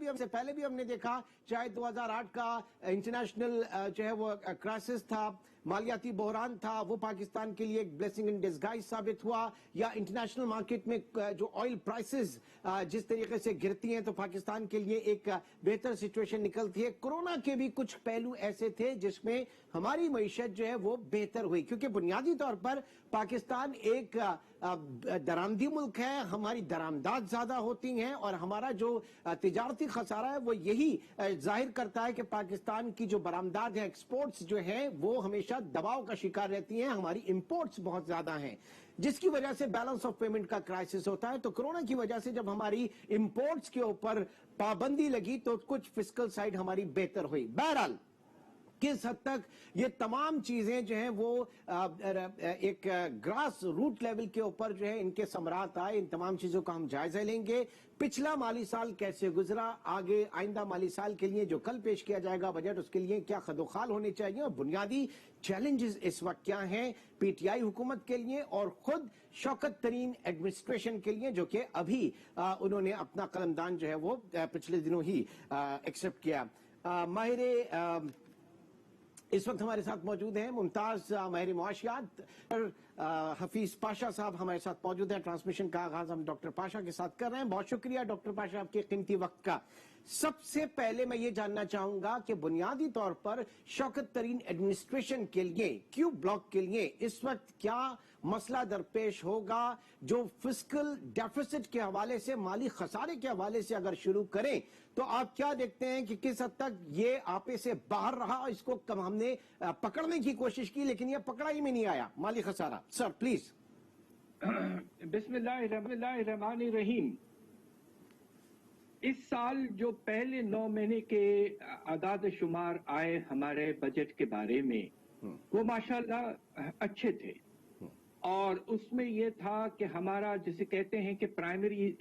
Speaker 1: भी हमने देखा, चाहे 2008 का इंटरनेशनल जो है वो क्राइसिस था, मालियाती बहरान था, वो पाकिस्तान के लिए एक ब्लेसिंग इन डिस्गाइज साबित हुआ, या इंटरनेशनल मार्केट में जो ऑयल प्राइसेस जिस तरीके से गिरती हैं तो पाकिस्तान के लिए एक बेहतर सिचुएशन निकलती है। कोरोना के भी कुछ पहलू ऐसे थे जिसमें हमारी मईशत जो है वो बेहतर हुई, क्योंकि बुनियादी तौर पर पाकिस्तान एक दरामदी मुल्क है, हमारी दरामदाद ज्यादा होती हैं, और हमारा जो तिजारती खसारा है वो यही जाहिर करता है कि पाकिस्तान की जो बरामदाद है, एक्सपोर्ट्स जो है वो हमेशा दबाव का शिकार रहती हैं, हमारी इंपोर्ट्स बहुत ज्यादा हैं, जिसकी वजह से बैलेंस ऑफ पेमेंट का क्राइसिस होता है। तो कोरोना की वजह से जब हमारी इंपोर्ट्स के ऊपर पाबंदी लगी तो कुछ फिस्कल साइड हमारी बेहतर हुई। बहरहाल किस हद तक ये तमाम चीजें जो हैं वो एक ग्रास रूट लेवल के ऊपर जो है इनके समरात आए, इन तमाम चीजों का हम जायजा लेंगे। पिछला माली साल कैसे गुजरा, आगे आइंदा माली साल के लिए जो कल पेश किया जाएगा बजट, उसके लिए क्या खदोखाल होने चाहिए, और बुनियादी चैलेंजेस इस वक्त क्या हैं PTI हुकूमत के लिए और खुद शौकत तरीन एडमिनिस्ट्रेशन के लिए, जो कि अभी उन्होंने अपना कलमदान जो है वो पिछले दिनों ही एक्सेप्ट किया। माहिर इस वक्त हमारे साथ मौजूद हैं मुमताज माहिर मुआशियात हफीज पाशा साहब हमारे साथ मौजूद हैं। ट्रांसमिशन का आगाज हम डॉक्टर पाशा के साथ कर रहे हैं। बहुत शुक्रिया डॉक्टर पाशा आपके कीमती वक्त का। सबसे पहले मैं ये जानना चाहूंगा कि बुनियादी तौर पर शौकत तरीन एडमिनिस्ट्रेशन के लिए, क्यू ब्लॉक के लिए इस वक्त क्या मसला दरपेश होगा, जो फिस्कल डेफिसिट के हवाले से, माली खसारे के हवाले से अगर शुरू करें तो आप क्या देखते हैं कि किस हद तक ये आपे से बाहर रहा, इसको कम हमने पकड़ने की कोशिश की लेकिन ये पकड़ा ही में नहीं आया माली खसारा। Sir please.
Speaker 5: बिस्मिल्लाहिर्रहमानिर्रहीम। इस साल जो पहले 9 महीने के आदाद शुमार आए हमारे बजट के बारे में, वो माशाल्लाह अच्छे थे, और उसमें ये था कि हमारा जिसे कहते हैं कि प्राइमरी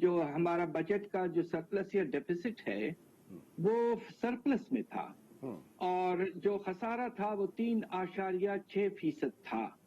Speaker 5: जो हमारा बजट का जो सरप्लस या डेफिसिट है वो सरप्लस में था, और जो खसारा था वो 3.6% था।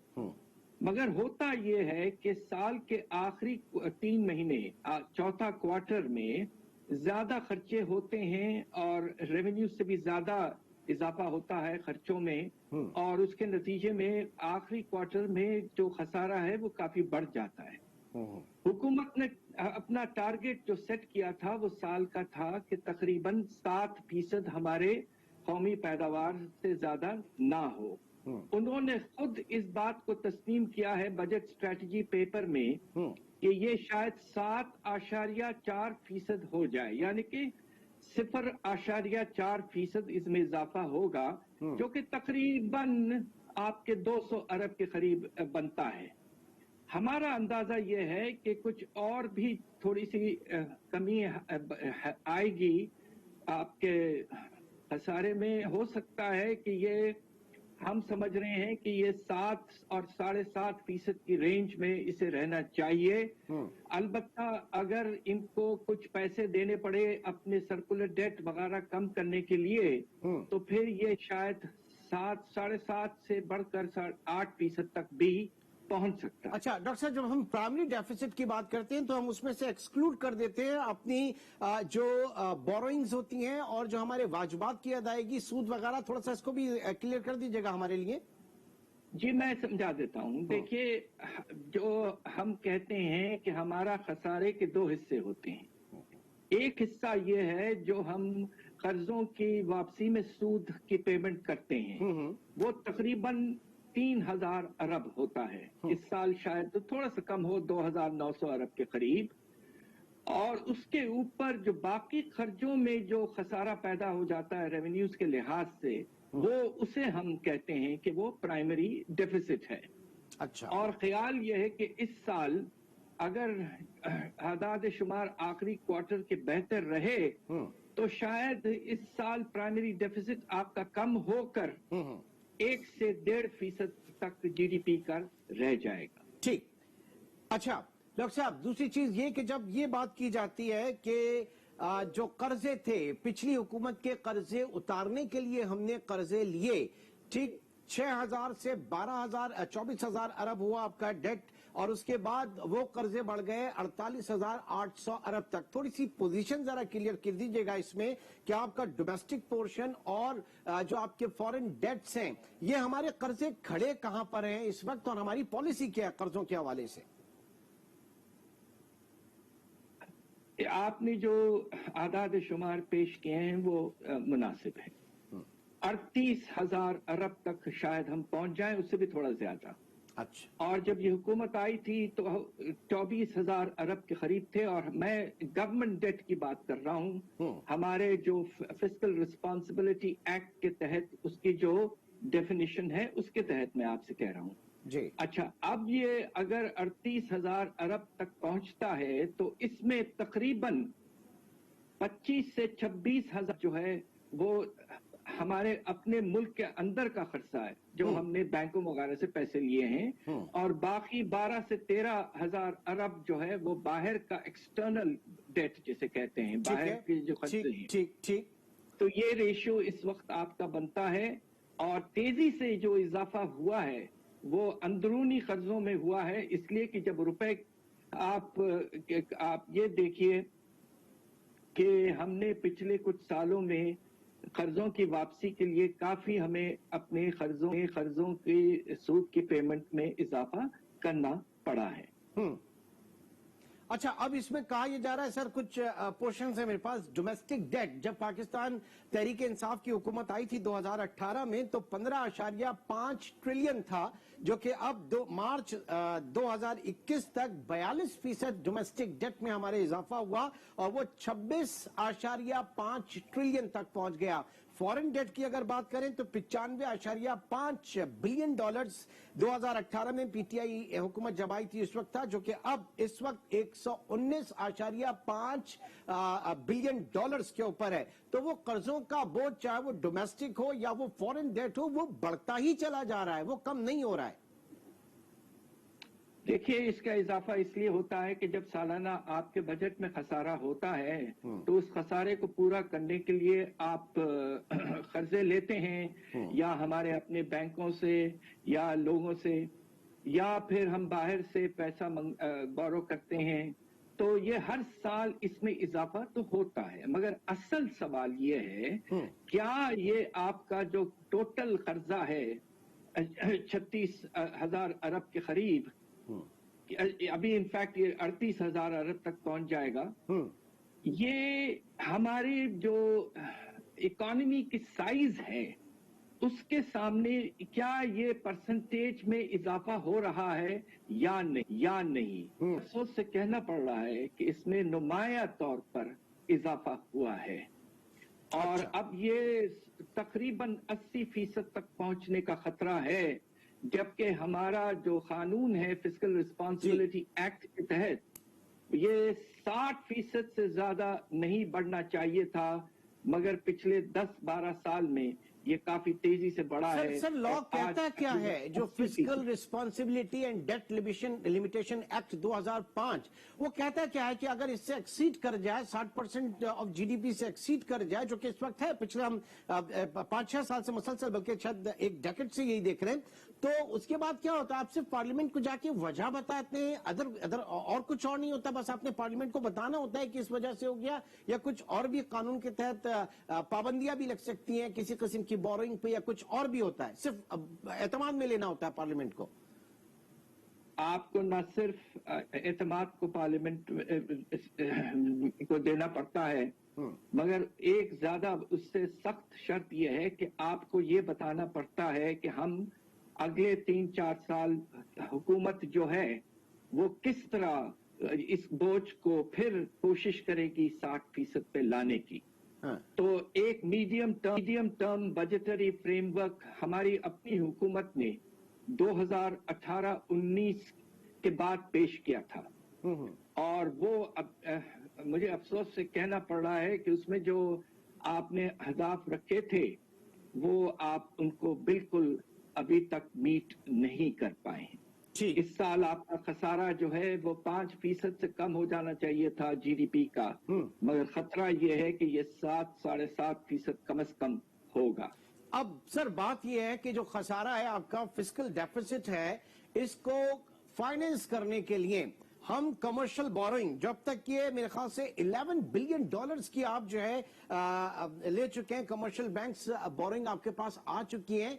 Speaker 5: मगर होता ये है कि साल के आखिरी 3 महीने, चौथा क्वार्टर में ज्यादा खर्चे होते हैं और रेवेन्यू से भी ज्यादा इजाफा होता है खर्चों में, और उसके नतीजे में आखिरी क्वार्टर में जो खसारा है वो काफी बढ़ जाता है। हुकूमत ने अपना टारगेट जो सेट किया था वो साल का था कि तकरीबन 7% हमारे कौमी पैदावार से ज्यादा ना हो। उन्होंने खुद इस बात को तस्लीम किया है बजट स्ट्रेटजी पेपर में कि ये शायद 7.4% हो जाए, यानी कि 0.4% इसमें इजाफा होगा, जो कि तकरीबन आपके 200 अरब के करीब बनता है। हमारा अंदाजा ये है कि कुछ और भी थोड़ी सी कमी आएगी आपके खसारे में। हो सकता है कि ये हम समझ रहे हैं कि ये 7 और 7.5% की रेंज में इसे रहना चाहिए। अलबत्ता अगर इनको कुछ पैसे देने पड़े अपने सर्कुलर डेट वगैरह कम करने के लिए तो फिर ये शायद 7-7.5 से बढ़कर 8% तक भी पहुंच सकता है।
Speaker 1: अच्छा डॉक्टर साहब, जब हम प्राइमरी डेफिसिट की बात करते हैं तो हम उसमें से एक्सक्लूड कर देते हैं अपनी जो बोरोइंग्स होती हैं और जो हमारे वाजिबात की अदायगी, सूद वगैरह। थोड़ा सा इसको भी क्लियर कर दीजिएगा हमारे लिए।
Speaker 5: जी मैं समझा देता हूं। देखिए, जो हम कहते हैं कि हमारा खसारे के 2 हिस्से होते हैं। एक हिस्सा ये है जो हम कर्जों की वापसी में सूद की पेमेंट करते हैं, वो तकरीबन 3,000 अरब होता है। इस साल शायद तो थोड़ा सा कम हो, 2,900 अरब के करीब। और उसके ऊपर जो बाकी खर्चों में जो खसारा पैदा हो जाता है रेवेन्यूज के लिहाज से, वो उसे हम कहते हैं कि वो प्राइमरी डेफिसिट है।
Speaker 1: अच्छा,
Speaker 5: और ख्याल ये है कि इस साल अगर आदाद शुमार आखिरी क्वार्टर के बेहतर रहे तो शायद इस साल प्राइमरी डेफिसिट आपका कम होकर 1 से 1.5% तक जीडीपी का रह जाएगा।
Speaker 1: ठीक। अच्छा डॉक्टर साहब, दूसरी चीज ये कि जब ये बात की जाती है कि जो कर्जे थे, पिछली हुकूमत के कर्जे उतारने के लिए हमने कर्जे लिए, ठीक 6,000 से 12,000 24,000 अरब हुआ आपका डेट, और उसके बाद वो कर्जे बढ़ गए 48,800 अरब तक। थोड़ी सी पोजीशन जरा क्लियर कर दीजिएगा इसमें कि आपका डोमेस्टिक पोर्शन और जो आपके फॉरेन डेट्स हैं, ये हमारे कर्जे खड़े कहां पर हैं इस वक्त, और हमारी पॉलिसी क्या है कर्जों के हवाले से?
Speaker 5: आपने जो आदाद शुमार पेश किए हैं वो मुनासिब है। 38,000 अरब तक शायद हम पहुंच जाएं, उससे भी थोड़ा ज्यादा।
Speaker 1: अच्छा।
Speaker 5: और जब ये हुकूमत आई थी तो 24,000 अरब के करीब थे। और मैं गवर्नमेंट डेट की बात कर रहा हूं, हमारे जो फिस्कल रिस्पॉन्सिबिलिटी एक्ट के तहत उसकी जो डेफिनेशन है उसके तहत मैं आपसे कह रहा हूं
Speaker 1: जी।
Speaker 5: अच्छा, अब ये अगर 38,000 अरब तक पहुंचता है तो इसमें तकरीबन 25 से 26,000 जो है वो हमारे अपने मुल्क के अंदर का खर्चा है जो हमने बैंकों वगैरह से पैसे लिए हैं, और बाकी 12 से 13,000 अरब जो है वो बाहर का एक्सटर्नल डेट जिसे कहते हैं, बाहर के जो खर्चे हैं।
Speaker 1: ठीक ठीक।
Speaker 5: तो ये रेशियो इस वक्त आपका बनता है। और तेजी से जो इजाफा हुआ है वो अंदरूनी कर्जों में हुआ है, इसलिए कि जब रुपए आप ये देखिए कि हमने पिछले कुछ सालों में कर्जों की वापसी के लिए काफी हमें अपने कर्जों की सूद की पेमेंट में इजाफा करना पड़ा है।
Speaker 1: अच्छा, अब इसमें कहा यह जा रहा है सर, कुछ पोर्शन है मेरे पास, डोमेस्टिक डेट। जब पाकिस्तान तहरीक इंसाफ की हुकूमत आई थी 2018 में तो 15.5 ट्रिलियन था, जो कि अब मार्च 2021 तक 42% डोमेस्टिक डेट में हमारे इजाफा हुआ और वो 26.5 ट्रिलियन तक पहुंच गया। फॉरेन डेट की अगर बात करें तो 95.5 बिलियन डॉलर्स 2018 में पीटीआई हुकूमत जब आई थी इस वक्त था, जो कि अब इस वक्त 119.5 बिलियन डॉलर्स के ऊपर है। तो वो कर्जों का बोझ, चाहे वो डोमेस्टिक हो या वो फॉरेन डेट हो, वो बढ़ता ही चला जा रहा है, वो कम नहीं हो रहा है।
Speaker 5: देखिए, इसका इजाफा इसलिए होता है कि जब सालाना आपके बजट में खसारा होता है तो उस खसारे को पूरा करने के लिए आप कर्जे लेते हैं, या हमारे अपने बैंकों से या लोगों से, या फिर हम बाहर से पैसा बोरो करते हैं। तो ये हर साल इसमें इजाफा तो होता है, मगर असल सवाल ये है क्या ये आपका जो टोटल कर्जा है 36,000 अरब के करीब, अभी इनफैक्ट ये 38,000 अरब तक पहुंच जाएगा, ये हमारी जो इकोनॉमी की साइज है उसके सामने क्या ये परसेंटेज में इजाफा हो रहा है या नहीं। अफसोस से कहना पड़ रहा है कि इसमें नुमाया तौर पर इजाफा हुआ है। और अब ये तकरीबन 80% तक पहुंचने का खतरा है जबकि हमारा जो कानून है फिजिकल रिस्पॉन्सिबिलिटी एक्ट के तहत ये 60% से ज्यादा नहीं बढ़ना चाहिए था, मगर पिछले 10-12 साल में ये काफी तेजी से बढ़ा है।
Speaker 1: सर लॉ
Speaker 5: और
Speaker 1: कहता
Speaker 5: आज
Speaker 1: क्या है, जो
Speaker 5: 80%
Speaker 1: physical responsibility and debt limitation act 2005, वो कहता क्या है कि अगर इससे एक्सीड कर जाए, 60% ऑफ जीडीपी से एक्सीड कर जाए, जो कि इस वक्त है, पिछले हम 5-6 साल से मुसलसल, बल्कि शायद एक डेकेड से यही देख रहे हैं, तो उसके बाद क्या होता है? आप सिर्फ पार्लियामेंट को जाके वजह बताते हैं, अदर और कुछ और नहीं होता, बस आपने पार्लियामेंट को बताना होता है कि इस वजह से हो गया, या कुछ और भी कानून के तहत पाबंदियां भी लग सकती हैं किसी किस्म की बोरोइंग पे, या कुछ और भी होता है? सिर्फ एतमाद में लेना होता है पार्लियामेंट को?
Speaker 5: आपको न सिर्फ एतमाद को पार्लियामेंट को देना पड़ता है, मगर एक ज्यादा उससे सख्त शर्त यह है कि आपको ये बताना पड़ता है कि हम अगले 3-4 साल हुकूमत जो है वो किस तरह इस बोझ को फिर कोशिश करेगी 60% पे लाने की। तो एक मीडियम टर्म बजटरी फ्रेमवर्क हमारी अपनी हुकूमत ने 2018-19 के बाद पेश किया था, और वो मुझे अफसोस से कहना पड़ रहा है कि उसमें जो आपने अहदाफ रखे थे वो आप उनको बिल्कुल अभी तक मीट नहीं कर पाए हैं। इस साल आपका खसारा जो है वो 5% से कम हो जाना चाहिए था जीडीपी का, मगर खतरा ये है कि ये 7-7.5% कम से कम होगा।
Speaker 1: अब सर बात ये है कि जो खसारा है आपका, फिस्कल डेफिसिट है, इसको फाइनेंस करने के लिए हम कमर्शियल बोरोइंग, जब तक ये मेरे ख्याल से $11 बिलियन की आप जो है ले चुके हैं, कमर्शियल बैंक्स बोरोइंग आपके पास आ चुकी है।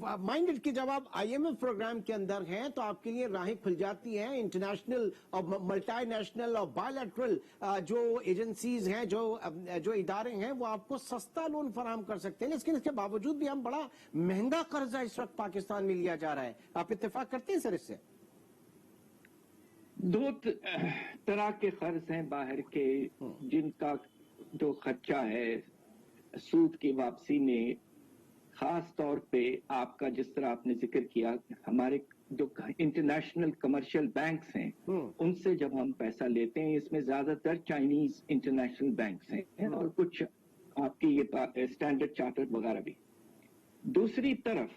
Speaker 1: माइंडेड कि जब आप IMF प्रोग्राम के अंदर हैं तो आपके लिए राहें खुल जाती हैं, इंटरनेशनल और मल्टीनेशनल और बायलैटरल जो एजेंसीज हैं, जो इदारे हैं, वो आपको सस्ता लोन फराहम कर सकते हैं। लेकिन इसके बावजूद भी हम बड़ा महंगा कर्जा इस वक्त पाकिस्तान में लिया जा रहा है। आप इत्तेफाक करते हैं सर इससे?
Speaker 5: दो तरह के कर्ज हैं बाहर के, जिनका जो खर्चा है सूद की वापसी में, खास तौर पे आपका जिस तरह आपने जिक्र किया, हमारे जो इंटरनेशनल कमर्शियल बैंक्स हैं उनसे जब हम पैसा लेते हैं, इसमें ज्यादातर चाइनीज इंटरनेशनल बैंक्स हैं और कुछ आपकी ये स्टैंडर्ड चार्टर्ड वगैरह भी। दूसरी तरफ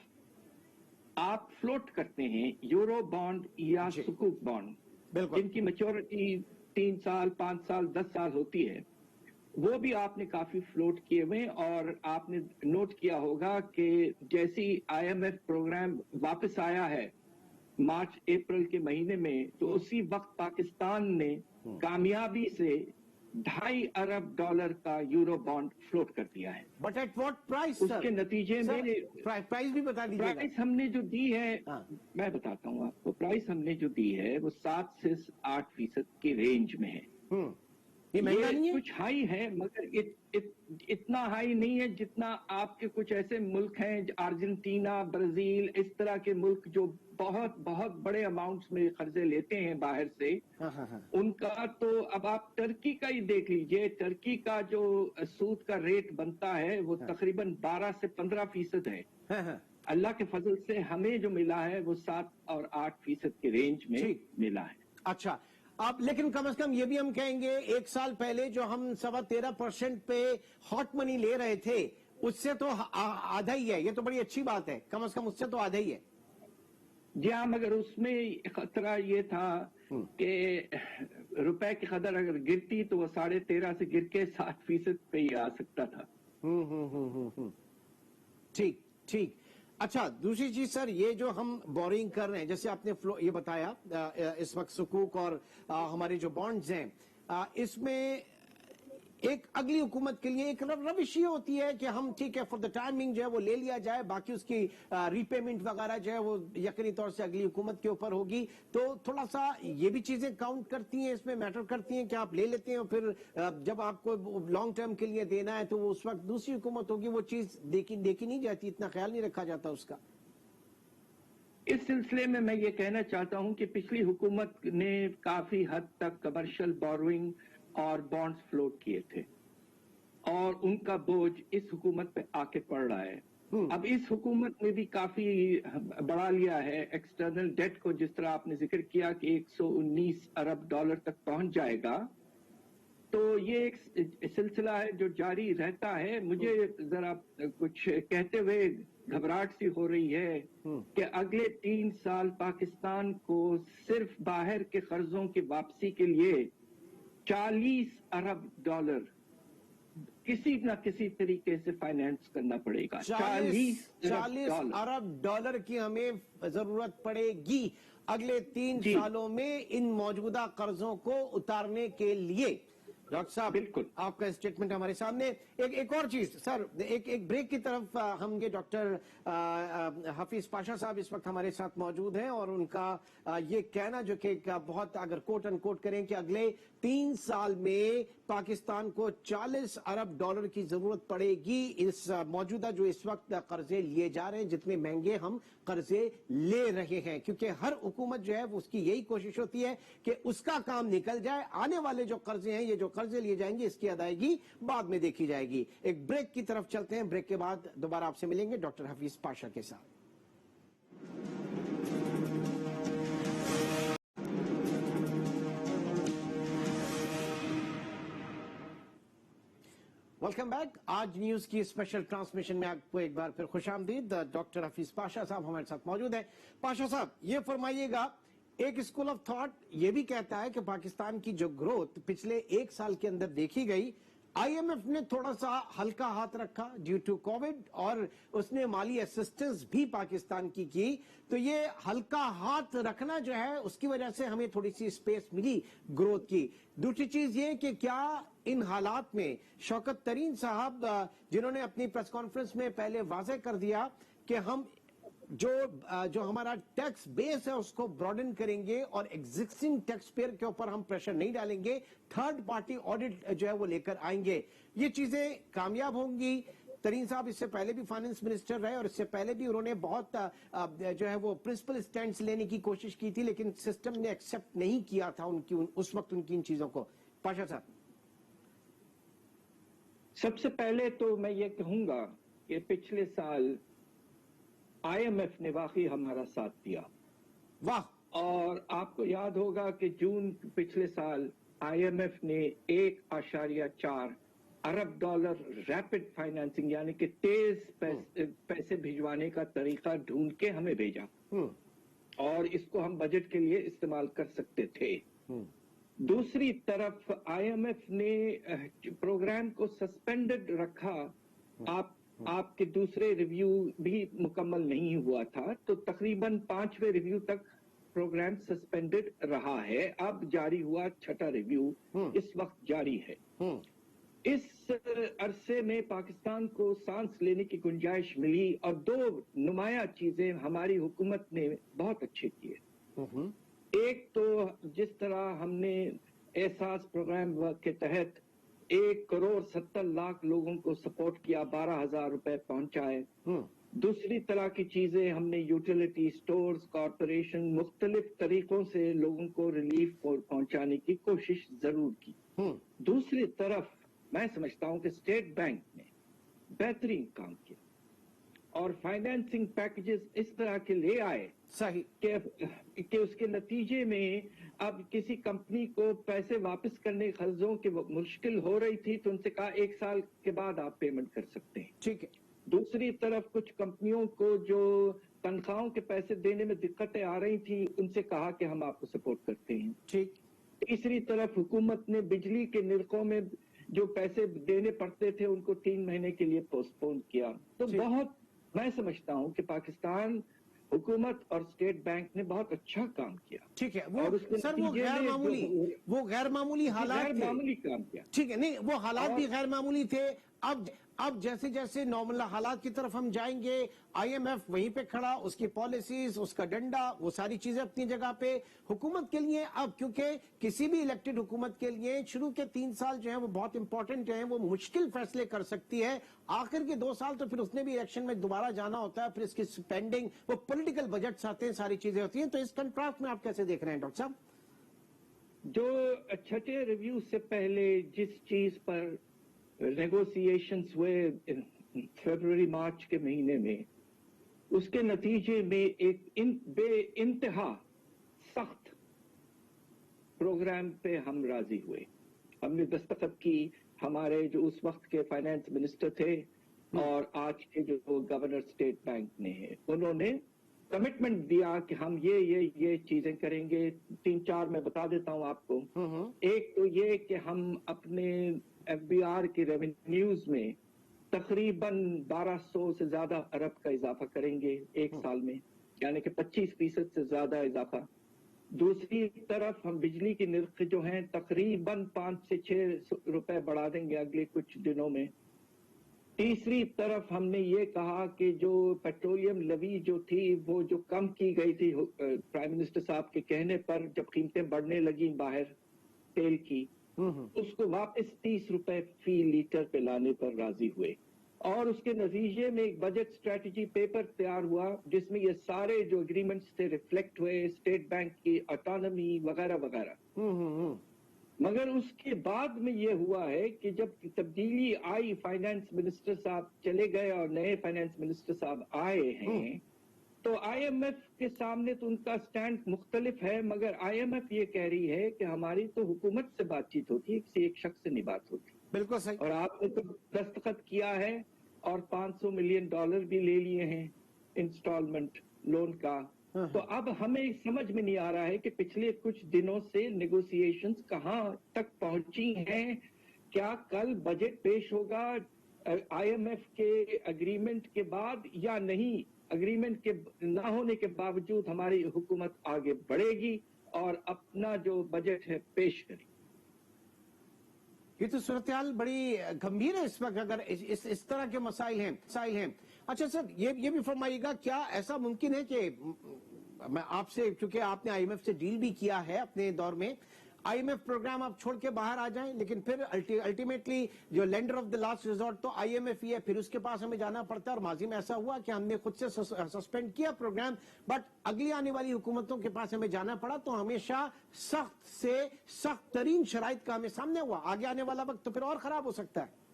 Speaker 5: आप फ्लोट करते हैं यूरो बॉन्ड या सुकूक बॉन्ड, जिनकी मैच्योरिटी 3 साल, 5 साल, 10 साल होती है। वो भी आपने काफी फ्लोट किए हुए, और आपने नोट किया होगा कि जैसी IMF प्रोग्राम वापस आया है मार्च अप्रैल के महीने में, तो उसी वक्त पाकिस्तान ने कामयाबी से $2.5 अरब का यूरो बॉन्ड फ्लोट कर दिया है।
Speaker 1: But at what price?
Speaker 5: उसके नतीजे में
Speaker 1: प्राइस भी बता दीजिए।
Speaker 5: प्राइस हमने जो दी है, मैं बताता हूँ आपको, प्राइस हमने जो दी है वो 7 से 8% की रेंज में है।
Speaker 1: ये महंगा नहीं है?
Speaker 5: कुछ हाई है, मगर इतना हाई नहीं है जितना आपके कुछ ऐसे मुल्क हैं, अर्जेंटीना, ब्राजील, इस तरह के मुल्क जो बहुत बहुत बड़े अमाउंट्स में कर्जे लेते हैं बाहर से। उनका तो अब आप टर्की का ही देख लीजिए, टर्की का जो सूद का रेट बनता है वो तकरीबन 12 से 15% है। अल्लाह के फजल से हमें जो मिला है वो 7 और 8% के रेंज में मिला है।
Speaker 1: अच्छा, अब लेकिन कम से कम ये भी हम कहेंगे, एक साल पहले जो हम 13.25% पे हॉट मनी ले रहे थे, उससे तो आधा ही है। ये तो बड़ी अच्छी बात है, कम से कम उससे तो आधा ही है।
Speaker 5: जी हाँ, मगर उसमें खतरा ये था कि रुपए की कदर अगर गिरती तो वो 13.5 से गिर के 7% पे ही आ सकता था।
Speaker 1: ठीक ठीक। अच्छा, दूसरी चीज सर, ये जो हम बोरिंग कर रहे हैं, जैसे आपने ये बताया, इस वक्त सुकूक और हमारे जो बॉन्ड्स हैं, इसमें एक अगली हुकूमत के लिए एक रविश ये होती है कि हम ठीक है फॉर द टाइमिंग जो है वो ले लिया जाए, बाकी उसकी रीपेमेंट वगैरह जो है वो यकीनी तौर से अगली हुकूमत के ऊपर होगी। तो थोड़ा सा ये भी चीजें काउंट करती हैं, इसमें मैटर करती हैं कि आप ले लेते हैं और फिर जब आपको लॉन्ग टर्म के लिए देना है तो वो उस वक्त दूसरी हुकूमत होगी, वो चीज देखी नहीं जाती, इतना ख्याल नहीं रखा जाता उसका।
Speaker 5: इस सिलसिले में मैं ये कहना चाहता हूं कि पिछली हुकूमत ने काफी हद तक कमर्शियल बोरोइंग और बॉन्ड्स फ्लोट किए थे, और उनका बोझ इस हुकूमत पे आके पड़ रहा है। अब इस हुकूमत ने भी काफी बढ़ा लिया है एक्सटर्नल डेट को, जिस तरह आपने जिक्र किया कि 119 अरब डॉलर तक पहुंच जाएगा। तो ये एक सिलसिला है जो जारी रहता है। मुझे जरा कुछ कहते हुए घबराहट सी हो रही है कि अगले 3 साल पाकिस्तान को सिर्फ बाहर के कर्जों की वापसी के लिए 40 अरब डॉलर किसी न किसी तरीके से फाइनेंस करना पड़ेगा।
Speaker 1: 40 अरब डॉलर की हमें जरूरत पड़ेगी अगले 3 सालों में इन मौजूदा कर्जों को उतारने के लिए। डॉक्टर साहब,
Speaker 5: बिल्कुल
Speaker 1: आपका स्टेटमेंट हमारे सामने। एक और चीज सर, एक ब्रेक की तरफ हम ये डॉक्टर हफीज पाशा साहब इस वक्त हमारे साथ मौजूद हैं और उनका ये कहना जो कि बहुत अगर कोट अनकोट करें कि अगले 3 साल में पाकिस्तान को 40 अरब डॉलर की जरूरत पड़ेगी इस मौजूदा जो इस वक्त कर्जे लिए जा रहे हैं, जितने महंगे हम कर्जे ले रहे हैं, क्योंकि हर हुकूमत जो है वो उसकी यही कोशिश होती है कि उसका काम निकल जाए, आने वाले जो कर्जे हैं, ये जो कर्जे लिए जाएंगे इसकी अदायगी बाद में देखी जाएगी। एक ब्रेक की तरफ चलते हैं, ब्रेक के बाद दोबारा आपसे मिलेंगे डॉक्टर हफीज पाशा के साथ। Welcome back. आज न्यूज की स्पेशल ट्रांसमिशन में आपको एक बार फिर खुशामदीद। डॉक्टर हफीज पाशा साहब हमारे साथ मौजूद हैं। पाशा साहब, ये फरमाइएगा, एक स्कूल ऑफ थॉट ये भी कहता है कि पाकिस्तान की जो ग्रोथ पिछले 1 साल के अंदर देखी गई, आईएमएफ ने थोड़ा सा हल्का हाथ रखा ड्यू टू कोविड और उसने माली असिस्टेंस भी पाकिस्तान की, तो ये हल्का हाथ रखना जो है उसकी वजह से हमें थोड़ी सी स्पेस मिली ग्रोथ की। दूसरी चीज ये कि क्या इन हालात में शौकत तरीन साहब जिन्होंने अपनी प्रेस कॉन्फ्रेंस में पहले वाज़ेह कर दिया कि हम जो हमारा टैक्स बेस है उसको ब्रॉडन करेंगे और एग्जिस्टिंग टैक्स पेयर के ऊपर हम प्रेशर नहीं डालेंगे, थर्ड पार्टी ऑडिट जो है वो लेकर आएंगे, ये चीजें कामयाब होंगी। तरीन साहब इससे पहले भी फाइनेंस मिनिस्टर रहे और इससे पहले भी उन्होंने बहुत जो है वो प्रिंसिपल स्टैंड्स लेने की कोशिश की थी, लेकिन सिस्टम ने एक्सेप्ट नहीं किया था उनकी उस वक्त उनकी इन चीजों को। पाशा साहब,
Speaker 5: सबसे पहले तो मैं ये कहूंगा कि पिछले साल आईएमएफ ने वाकई हमारा साथ दिया।
Speaker 1: वाह।
Speaker 5: और आपको याद होगा कि जून पिछले साल आईएमएफ ने 1.4 अरब डॉलर रैपिड फाइनेंसिंग यानी कि तेज पैसे भिजवाने का तरीका ढूंढ के हमें भेजा और इसको हम बजट के लिए इस्तेमाल कर सकते थे। दूसरी तरफ आईएमएफ ने प्रोग्राम को सस्पेंडेड रखा। आपके दूसरे रिव्यू भी मुकम्मल नहीं हुआ था, तो तकरीबन 5वें रिव्यू तक प्रोग्राम सस्पेंडेड रहा है। अब जारी हुआ 6ठा रिव्यू इस वक्त जारी है। इस अरसे में पाकिस्तान को सांस लेने की गुंजाइश मिली और 2 नुमाया चीजें हमारी हुकूमत ने बहुत अच्छे किए। एक तो जिस तरह हमने एहसास प्रोग्राम वर्क के तहत 1,70,00,000 लोगों को सपोर्ट किया, 12,000 रुपए पहुंचाए। दूसरी तरह की चीजें हमने यूटिलिटी स्टोर्स, कॉरपोरेशन, मुख्तलिफ तरीकों से लोगों को रिलीफ पहुंचाने की कोशिश जरूर की। दूसरी तरफ मैं समझता हूं कि स्टेट बैंक ने बेहतरीन काम किया और फाइनेंसिंग पैकेजेस इस तरह के ले आए
Speaker 1: सही
Speaker 5: कि उसके नतीजे में अब किसी कंपनी को पैसे वापस करने कर्जों की मुश्किल हो रही थी तो उनसे कहा 1 साल के बाद आप पेमेंट कर सकते हैं।
Speaker 1: ठीक है।
Speaker 5: दूसरी तरफ कुछ कंपनियों को जो तनख्वाहों के पैसे देने में दिक्कतें आ रही थी उनसे कहा कि हम आपको सपोर्ट करते हैं।
Speaker 1: ठीक।
Speaker 5: तीसरी तरफ हुकूमत ने बिजली के निर्खों में जो पैसे देने पड़ते थे उनको 3 महीने के लिए पोस्टपोन किया। तो बहुत मैं समझता हूं कि पाकिस्तान हुकूमत और स्टेट बैंक ने बहुत अच्छा काम किया।
Speaker 1: ठीक है। वो सर वो गैर मामूली हालात
Speaker 5: मामूली काम किया।
Speaker 1: ठीक है, नहीं वो हालात भी गैर मामूली थे। अब जैसे जैसे नॉर्मल हालात की तरफ हम जाएंगे, आईएमएफ वहीं पे खड़ा, उसकी पॉलिसीज, उसका डंडा, वो सारी चीजें अपनी जगह पे। हुकूमत के लिए अब क्योंकि किसी भी इलेक्टेड हुकूमत के लिए शुरू के 3 साल जो है वो बहुत इंपॉर्टेंट है, वो मुश्किल फैसले कर सकती है। आखिर के 2 साल तो फिर उसने भी इलेक्शन में दोबारा जाना होता है, फिर इसकी स्पेंडिंग, वो पॉलिटिकल बजट्स आते हैं, सारी चीजें होती हैं। तो इस कंट्रास्ट में आप कैसे देख रहे हैं डॉक्टर साहब?
Speaker 5: जो 6ठे रिव्यू से पहले जिस चीज पर नेगोशिएशंस हुए फरवरी मार्च के महीने में, उसके नतीजे में एक बेइंतहा सख्त प्रोग्राम पे हम राजी हुए। हमने दस्तखत की, हमारे जो उस वक्त के फाइनेंस मिनिस्टर थे और आज के जो गवर्नर स्टेट बैंक ने हैं, उन्होंने कमिटमेंट दिया कि हम ये चीजें करेंगे। 3-4 मैं बता देता हूं आपको। एक तो ये कि हम अपने एफबीआर के रेवेन्यूज में तकरीबन 1200 से ज्यादा अरब का इजाफा करेंगे एक साल में, यानी कि 25% से ज्यादा इजाफा। दूसरी तरफ हम बिजली की निर्ख जो हैं तकरीबन 5 से 6 रुपए बढ़ा देंगे अगले कुछ दिनों में। तीसरी तरफ हमने ये कहा कि जो पेट्रोलियम लेवी जो थी वो जो कम की गई थी प्राइम मिनिस्टर साहब के कहने पर, जब कीमतें बढ़ने लगी बाहर तेल की, उसको वापस 30 रुपए फी लीटर पे लाने पर राजी हुए। और उसके नतीजे में एक बजट स्ट्रेटजी पेपर तैयार हुआ जिसमें ये सारे जो एग्रीमेंट्स थे रिफ्लेक्ट हुए, स्टेट बैंक की ऑटोनॉमी वगैरह वगैरह। मगर उसके बाद में ये हुआ है कि जब तब्दीली आई, फाइनेंस मिनिस्टर साहब चले गए और नए फाइनेंस मिनिस्टर साहब आए हैं, तो आईएमएफ के सामने तो उनका स्टैंड मुख्तलिफ है, मगर आईएमएफ ये कह रही है कि हमारी तो हुकूमत से बातचीत होती है, किसी एक शख्स से नहीं बात होती।
Speaker 1: बिल्कुल सही।
Speaker 5: और आपने तो दस्तखत किया है और $500 मिलियन भी ले लिए हैं इंस्टॉलमेंट लोन का। तो अब हमें समझ में नहीं आ रहा है कि पिछले कुछ दिनों से नेगोशिएशंस कहां तक पहुंची हैं। क्या कल बजट पेश होगा आईएमएफ के एग्रीमेंट के बाद या नहीं? एग्रीमेंट के ना होने के बावजूद हमारी हुकूमत आगे बढ़ेगी और अपना जो बजट है पेश करेगी।
Speaker 1: ये तो सूरत-ए-हाल बड़ी गंभीर है इस वक्त, अगर इस तरह के मसाइल हैं। अच्छा सर, ये भी फरमाइएगा, क्या ऐसा मुमकिन है कि मैं आपसे, क्योंकि आपने आईएमएफ से डील भी किया है अपने दौर में, आईएमएफ प्रोग्राम आप छोड़ के बाहर आ जाएं, लेकिन फिर अल्टीमेटली जो lender of the last resort तो आईएमएफ ही है, फिर उसके पास हमें जाना पड़ता है। और माजी में ऐसा हुआ कि हमने खुद से सस्पेंड किया प्रोग्राम, बट अगली आने वाली हुकूमतों के पास हमें जाना पड़ा, तो हमेशा सख्त से सख्त तरीन शराइत का हमें सामने हुआ। आगे आने वाला वक्त तो फिर और खराब हो सकता है।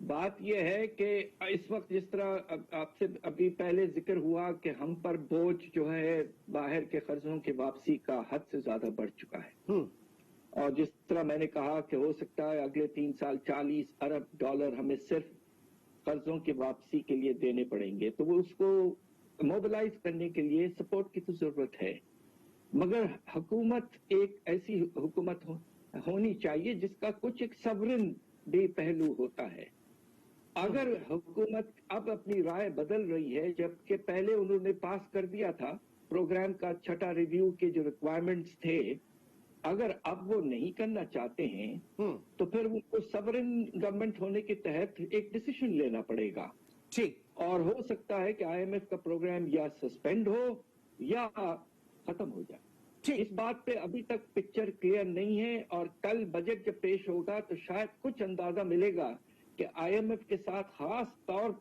Speaker 5: बात यह है कि इस वक्त जिस तरह आपसे अभी पहले जिक्र हुआ कि हम पर बोझ जो है बाहर के कर्जों की वापसी का हद से ज्यादा बढ़ चुका है, और जिस तरह मैंने कहा कि हो सकता है अगले 3 साल $40 अरब हमें सिर्फ कर्जों की वापसी के लिए देने पड़ेंगे, तो वो उसको मोबिलाइज करने के लिए सपोर्ट की तो जरूरत है। मगर हुकूमत एक ऐसी हुकूमत होनी चाहिए जिसका कुछ एक सवरन भी पहलू होता है। अगर हुकूमत अब अपनी राय बदल रही है, जबकि पहले उन्होंने पास कर दिया था प्रोग्राम का छठा रिव्यू के जो रिक्वायरमेंट्स थे, अगर अब वो नहीं करना चाहते हैं तो फिर उनको सवरन गवर्नमेंट होने के तहत एक डिसीजन लेना पड़ेगा।
Speaker 1: ठीक।
Speaker 5: और हो सकता है कि आईएमएफ का प्रोग्राम या सस्पेंड हो या खत्म हो जाए।
Speaker 1: ठीक।
Speaker 5: इस बात पे अभी तक पिक्चर क्लियर नहीं है, और कल बजट जब पेश होगा तो शायद कुछ अंदाजा मिलेगा कि आईएमएफ के साथ खास तौर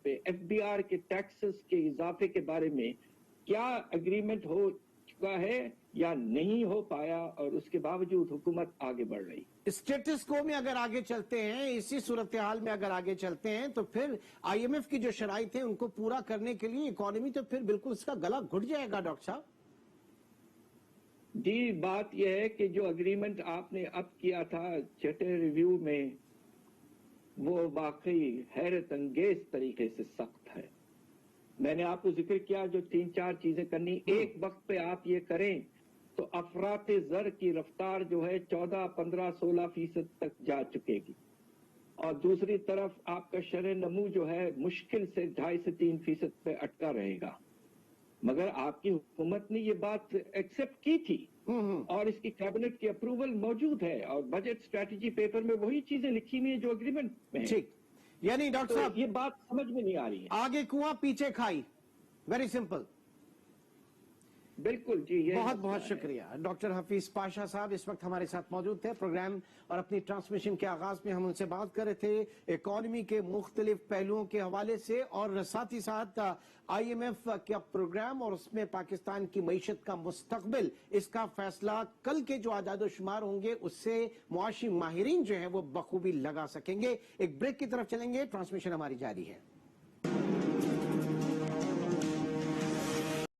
Speaker 5: पे एफबीआर के टैक्सेस के इजाफे के बारे में क्या एग्रीमेंट हो चुका है या नहीं हो पाया, और उसके बावजूद हुकूमत आगे बढ़ रही।
Speaker 1: स्टेटस को में अगर आगे चलते हैं, इसी सूरत हाल में अगर आगे चलते हैं, तो फिर आईएमएफ की जो शराइत है उनको पूरा करने के लिए इकोनॉमी तो फिर बिल्कुल इसका गला घुट जाएगा डॉक्टर साहब।
Speaker 5: जी, बात यह है कि जो एग्रीमेंट आपने अब किया था छठे रिव्यू में, वो वाकई हैरत अंगेज तरीके से सख्त है। मैंने आपको जिक्र किया जो 3-4 चीजें करनी, एक वक्त पे आप ये करें तो अफराते ज़र की रफ्तार जो है 14, 15, 16% तक जा चुकेगी, और दूसरी तरफ आपका शरह नमू जो है मुश्किल से 2.5 से 3% पे अटका रहेगा। मगर आपकी हुकूमत ने ये बात एक्सेप्ट की थी और इसकी कैबिनेट की अप्रूवल मौजूद है, और बजट स्ट्रेटजी पेपर में वही चीजें लिखी हुई है जो एग्रीमेंट में है।
Speaker 1: ठीक, यानी डॉक्टर
Speaker 5: तो
Speaker 1: साहब
Speaker 5: ये बात समझ में नहीं आ रही है।
Speaker 1: आगे कुआं पीछे खाई, वेरी सिंपल।
Speaker 5: बिल्कुल जी, ये
Speaker 1: बहुत बहुत शुक्रिया डॉक्टर हफीज पाशा साहब इस वक्त हमारे साथ मौजूद थे प्रोग्राम और अपनी ट्रांसमिशन के आगाज में हम उनसे बात कर रहे थे इकोनॉमी के मुख्तलिफ पहलुओं के हवाले से और साथ ही साथ IMF का प्रोग्राम और उसमें पाकिस्तान की मईशत का मुस्तकबिल, इसका फैसला कल के जो आदादोशुमार होंगे उससे मुआशी माहिरीन जो है वो बखूबी लगा सकेंगे। एक ब्रेक की तरफ चलेंगे, ट्रांसमिशन हमारी जारी है।